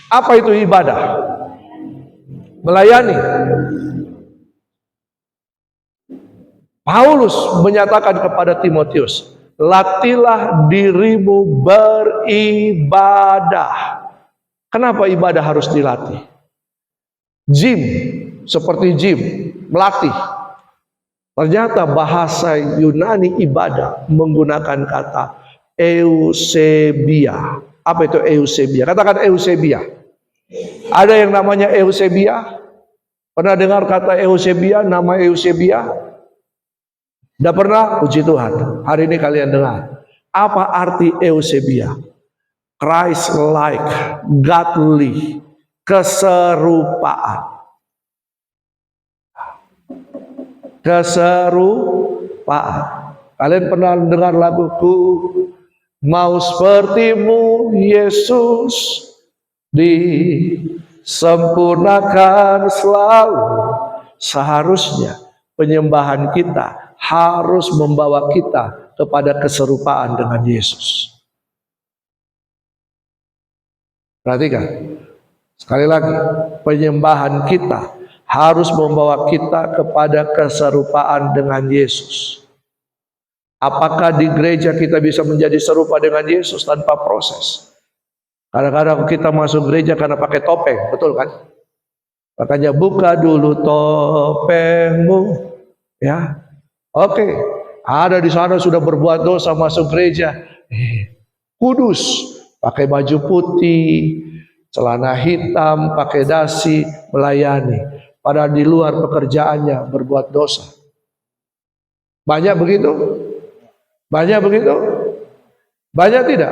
Apa itu ibadah? Melayani. Paulus menyatakan kepada Timotius, latihlah dirimu beribadah. Kenapa ibadah harus dilatih? Gym, seperti gym, melatih. Ternyata bahasa Yunani ibadah menggunakan kata eusebia. Apa itu eusebia? Katakan eusebia. Ada yang namanya eusebia? Pernah dengar kata eusebia, nama eusebia? Tidak pernah? Puji Tuhan. Hari ini kalian dengar. Apa arti eusebia? Christ-like, godly, keserupaan. Keserupaan. Kalian pernah dengar laguku? Mau sepertimu Yesus, disempurnakan selalu. Seharusnya penyembahan kita harus membawa kita kepada keserupaan dengan Yesus. Perhatikan, sekali lagi, penyembahan kita harus membawa kita kepada keserupaan dengan Yesus. Apakah di gereja kita bisa menjadi serupa dengan Yesus tanpa proses? Kadang-kadang kita masuk gereja karena pakai topeng, betul kan? Makanya buka dulu topengmu, ya. Oke, ada di sana sudah berbuat dosa masuk gereja, kudus, pakai baju putih, celana hitam, pakai dasi, melayani. Padahal di luar pekerjaannya berbuat dosa. Banyak begitu? Banyak begitu? Banyak tidak?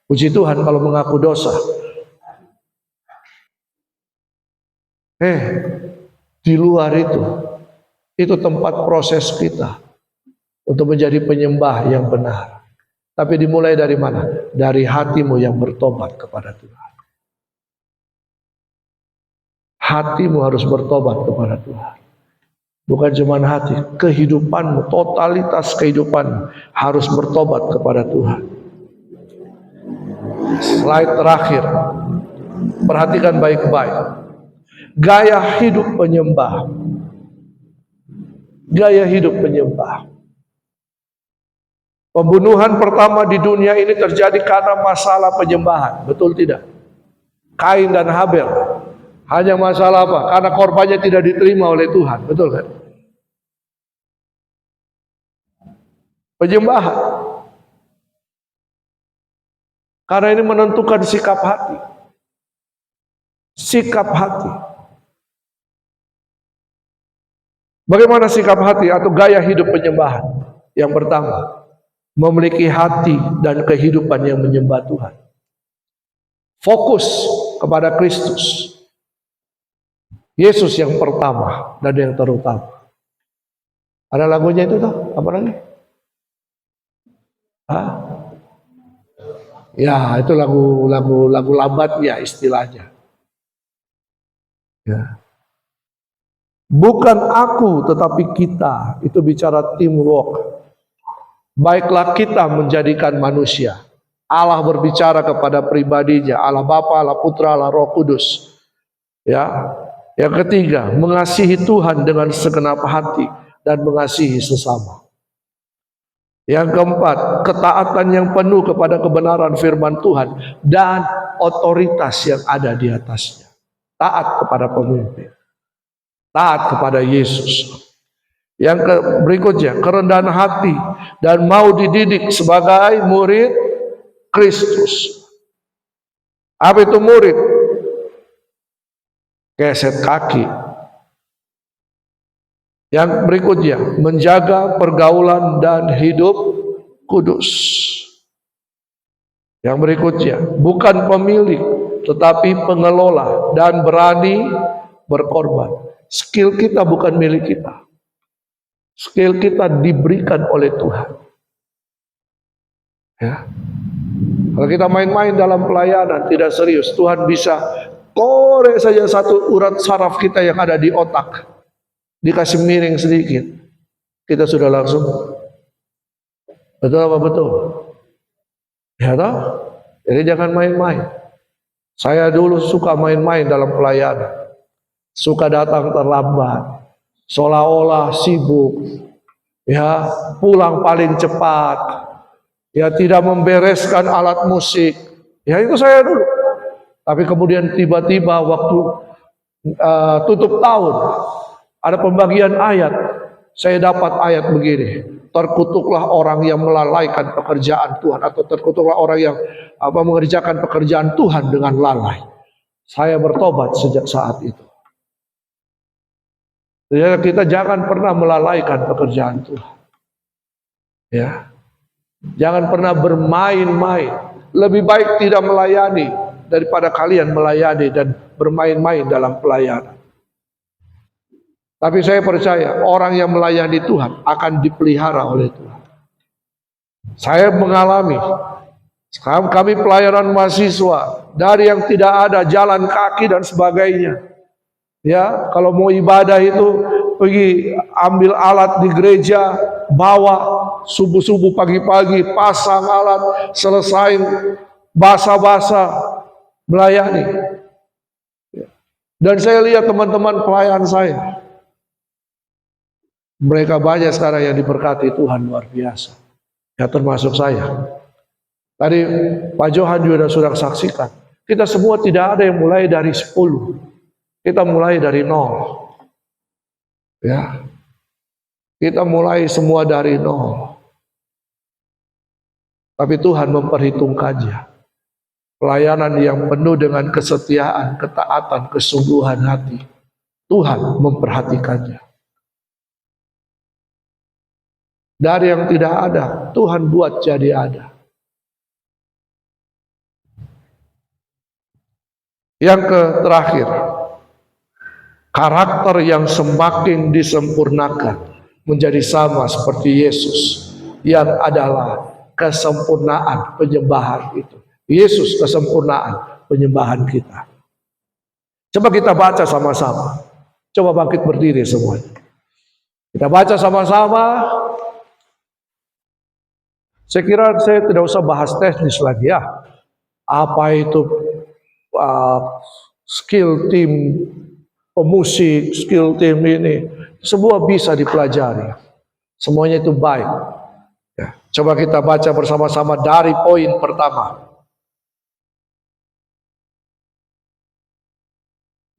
Puji Tuhan kalau mengaku dosa. Di luar itu tempat proses kita untuk menjadi penyembah yang benar. Tapi dimulai dari mana? Dari hatimu yang bertobat kepada Tuhan. Hatimu harus bertobat kepada Tuhan. Bukan cuma hati, kehidupanmu, totalitas kehidupanmu harus bertobat kepada Tuhan. Slide terakhir. Perhatikan baik-baik. Gaya hidup penyembah. Gaya hidup penyembah. Pembunuhan pertama di dunia ini terjadi karena masalah penyembahan. Betul tidak? Kain dan Habel. Hanya masalah apa? Karena korbannya tidak diterima oleh Tuhan. Betul kan? Penyembahan. Karena ini menentukan sikap hati. Sikap hati. Bagaimana sikap hati atau gaya hidup penyembahan? Yang pertama, memiliki hati dan kehidupan yang menyembah Tuhan. Fokus kepada Kristus. Yesus yang pertama dan yang terutama. Ada lagunya itu toh? Apa lagi? Hah? Ya, itu lagu lambat ya istilahnya. Ya. Bukan aku tetapi kita, itu bicara teamwork. Baiklah kita menjadikan manusia. Allah berbicara kepada pribadinya, Allah Bapa, Allah Putra, Allah Roh Kudus. Ya. Yang ketiga, mengasihi Tuhan dengan segenap hati dan mengasihi sesama. Yang keempat, ketaatan yang penuh kepada kebenaran firman Tuhan dan otoritas yang ada di atasnya. Taat kepada pemimpin. Taat kepada Yesus. Yang berikutnya, kerendahan hati dan mau dididik sebagai murid Kristus. Apa itu murid? Keset kaki. Yang berikutnya, menjaga pergaulan dan hidup kudus. Yang berikutnya, bukan pemilik, tetapi pengelola dan berani berkorban. Skill kita bukan milik kita. Skill kita diberikan oleh Tuhan. Ya. Kalau kita main-main dalam pelayanan, tidak serius, Tuhan bisa korek saja satu urat saraf kita yang ada di otak. Dikasih miring sedikit, kita sudah langsung Betul apa betul? Ya toh? Jadi jangan main-main. Saya dulu suka main-main dalam pelayanan. Suka datang terlambat. Seolah-olah sibuk. Ya, pulang paling cepat. Ya, tidak membereskan alat musik. Ya, itu saya dulu. Tapi kemudian tiba-tiba waktu tutup tahun, ada pembagian ayat. Saya dapat ayat begini. Terkutuklah orang yang melalaikan pekerjaan Tuhan, atau terkutuklah orang yang mengerjakan pekerjaan Tuhan dengan lalai. Saya bertobat sejak saat itu. Jadi kita jangan pernah melalaikan pekerjaan Tuhan. Ya. Jangan pernah bermain-main. Lebih baik tidak melayani daripada kalian melayani dan bermain-main dalam pelayanan. Tapi saya percaya orang yang melayani Tuhan akan dipelihara oleh Tuhan. Saya mengalami, kami pelayanan mahasiswa, dari yang tidak ada jalan kaki dan sebagainya. Ya, kalau mau ibadah itu pergi ambil alat di gereja, bawa subuh-subuh pagi-pagi, pasang alat, selesai basa-basa melayani. Dan saya lihat teman-teman pelayan saya, mereka banyak sekarang yang diberkati Tuhan luar biasa. Ya termasuk saya. Tadi Pak Johan juga sudah saksikan. Kita semua tidak ada yang mulai dari 10. Kita mulai dari 0. Ya. Kita mulai semua dari 0. Tapi Tuhan memperhitungkannya. Pelayanan yang penuh dengan kesetiaan, ketaatan, kesungguhan hati. Tuhan memperhatikannya. Dari yang tidak ada, Tuhan buat jadi ada. Yang terakhir, karakter yang semakin disempurnakan menjadi sama seperti Yesus, yang adalah kesempurnaan penyembahan itu. Yesus kesempurnaan penyembahan kita. Coba kita baca sama-sama. Coba bangkit berdiri semuanya. Kita baca sama-sama. Saya kira saya tidak usah bahas teknis lagi ya. Apa itu skill tim pemusik, skill tim ini, semua bisa dipelajari. Semuanya itu baik. Ya, coba kita baca bersama-sama dari poin pertama.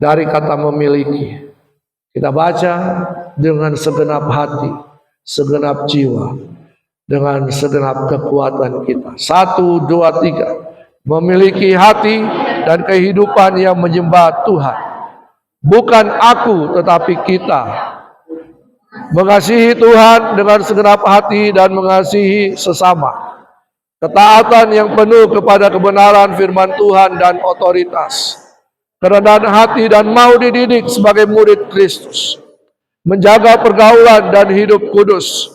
Dari kata memiliki. Kita baca dengan segenap hati, segenap jiwa, dengan segenap kekuatan kita. 1, 2, 3. Memiliki hati dan kehidupan yang menyembah Tuhan. Bukan aku tetapi kita. Mengasihi Tuhan dengan segenap hati dan mengasihi sesama. Ketaatan yang penuh kepada kebenaran firman Tuhan dan otoritas. Kerendahan hati dan mau dididik sebagai murid Kristus. Menjaga pergaulan dan hidup kudus.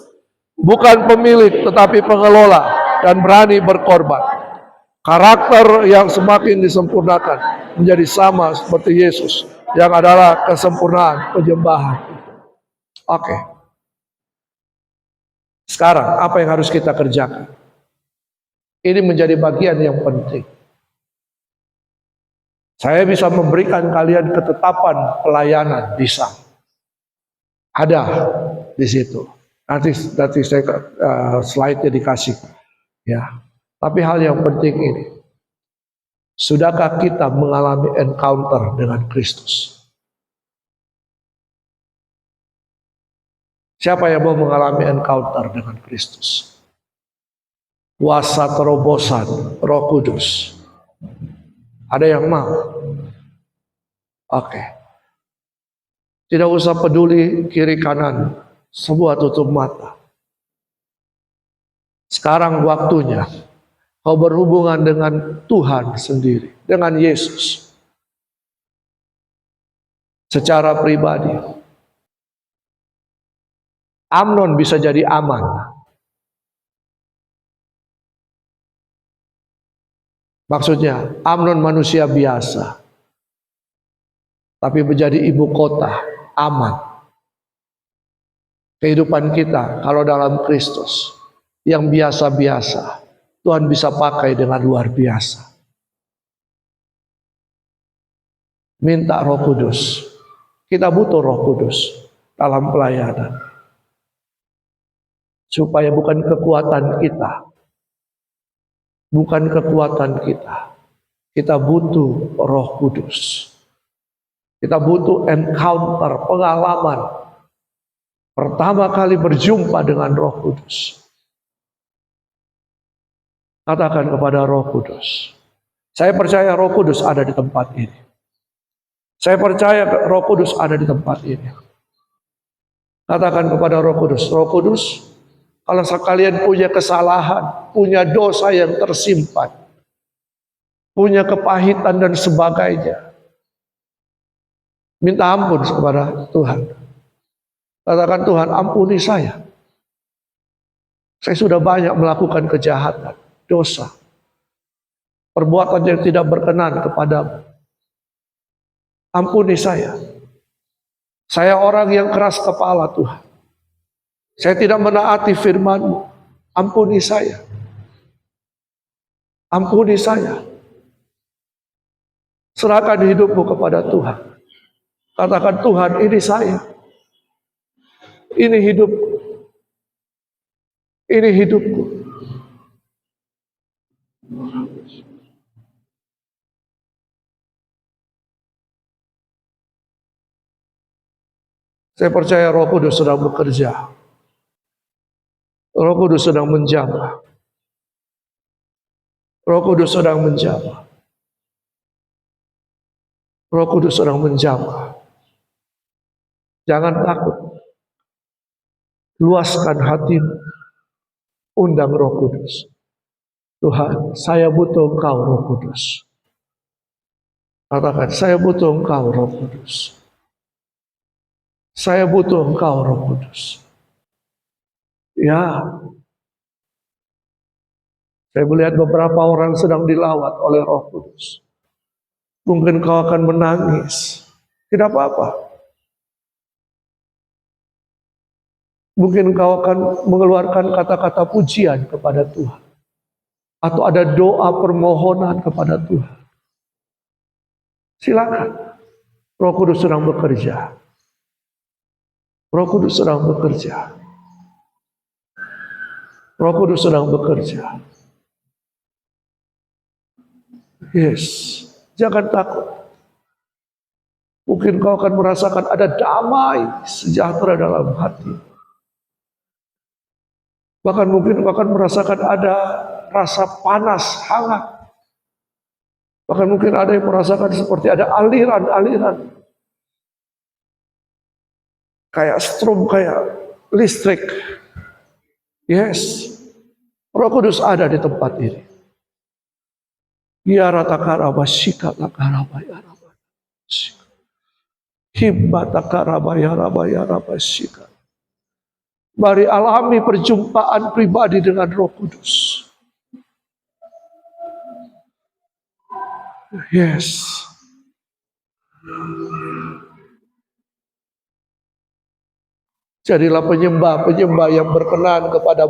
Bukan pemilik tetapi pengelola dan berani berkorban. Karakter yang semakin disempurnakan menjadi sama seperti Yesus, yang adalah kesempurnaan penyembahan. Oke. Sekarang apa yang harus kita kerjakan? Ini menjadi bagian yang penting. Saya bisa memberikan kalian ketetapan pelayanan, bisa. Ada di situ. Nanti saya slide-nya dikasih. Ya. Tapi hal yang penting ini. Sudahkah kita mengalami encounter dengan Kristus? Siapa yang mau mengalami encounter dengan Kristus? Kuasa terobosan Roh Kudus. Ada yang mau? Oke. Tidak usah peduli kiri kanan, semua tutup mata. Sekarang waktunya kau berhubungan dengan Tuhan sendiri, dengan Yesus. Secara pribadi. Amnon bisa jadi aman. Maksudnya, Amnon manusia biasa. Tapi menjadi ibu kota, aman. Kehidupan kita kalau dalam Kristus yang biasa-biasa, Tuhan bisa pakai dengan luar biasa. Minta Roh Kudus. Kita butuh Roh Kudus dalam pelayanan. Supaya bukan kekuatan kita. Bukan kekuatan kita. Kita butuh Roh Kudus. Kita butuh encounter, pengalaman. Pertama kali berjumpa dengan Roh Kudus. Katakan kepada Roh Kudus. Saya percaya Roh Kudus ada di tempat ini. Saya percaya Roh Kudus ada di tempat ini. Katakan kepada Roh Kudus. Roh Kudus, kalau sekalian punya kesalahan, punya dosa yang tersimpan, punya kepahitan dan sebagainya, minta ampun kepada Tuhan. Katakan, Tuhan ampuni saya. Saya sudah banyak melakukan kejahatan, dosa, perbuatan yang tidak berkenan kepadamu. Ampuni saya. Saya orang yang keras kepala, Tuhan. Saya tidak menaati firman-Mu. Ampuni saya. Ampuni saya. Serahkan hidupmu kepada Tuhan. Katakan, Tuhan, ini saya. Ini hidupku. Ini hidupku. Saya percaya Roh Kudus sedang bekerja. Roh Kudus sedang menjamah. Roh Kudus sedang menjamah. Roh Kudus sedang menjamah. Jangan takut. Luaskan hatimu. Undang Roh Kudus. Tuhan, saya butuh Engkau, Roh Kudus. Katakan, saya butuh Engkau, Roh Kudus. Saya butuh Engkau, Roh Kudus. Ya, saya melihat beberapa orang sedang dilawat oleh Roh Kudus. Mungkin kau akan menangis. Tidak apa-apa. Mungkin kau akan mengeluarkan kata-kata pujian kepada Tuhan. Atau ada doa permohonan kepada Tuhan. Silakan. Roh Kudus sedang bekerja. Roh Kudus sedang bekerja. Roh Kudus sedang bekerja. Yes. Jangan takut. Mungkin kau akan merasakan ada damai sejahtera dalam hati. Bahkan mungkin kau akan merasakan ada rasa panas, hangat. Bahkan mungkin ada yang merasakan seperti ada aliran-aliran. Kayak strom, kayak listrik. Yes. Roh Kudus ada di tempat ini. Ya ratakaraba shika lakaraba ya raba. Hibba takaraba ya raba shika. Mari alami perjumpaan pribadi dengan Roh Kudus. Yes. Jadilah penyembah-penyembah yang berkenan kepada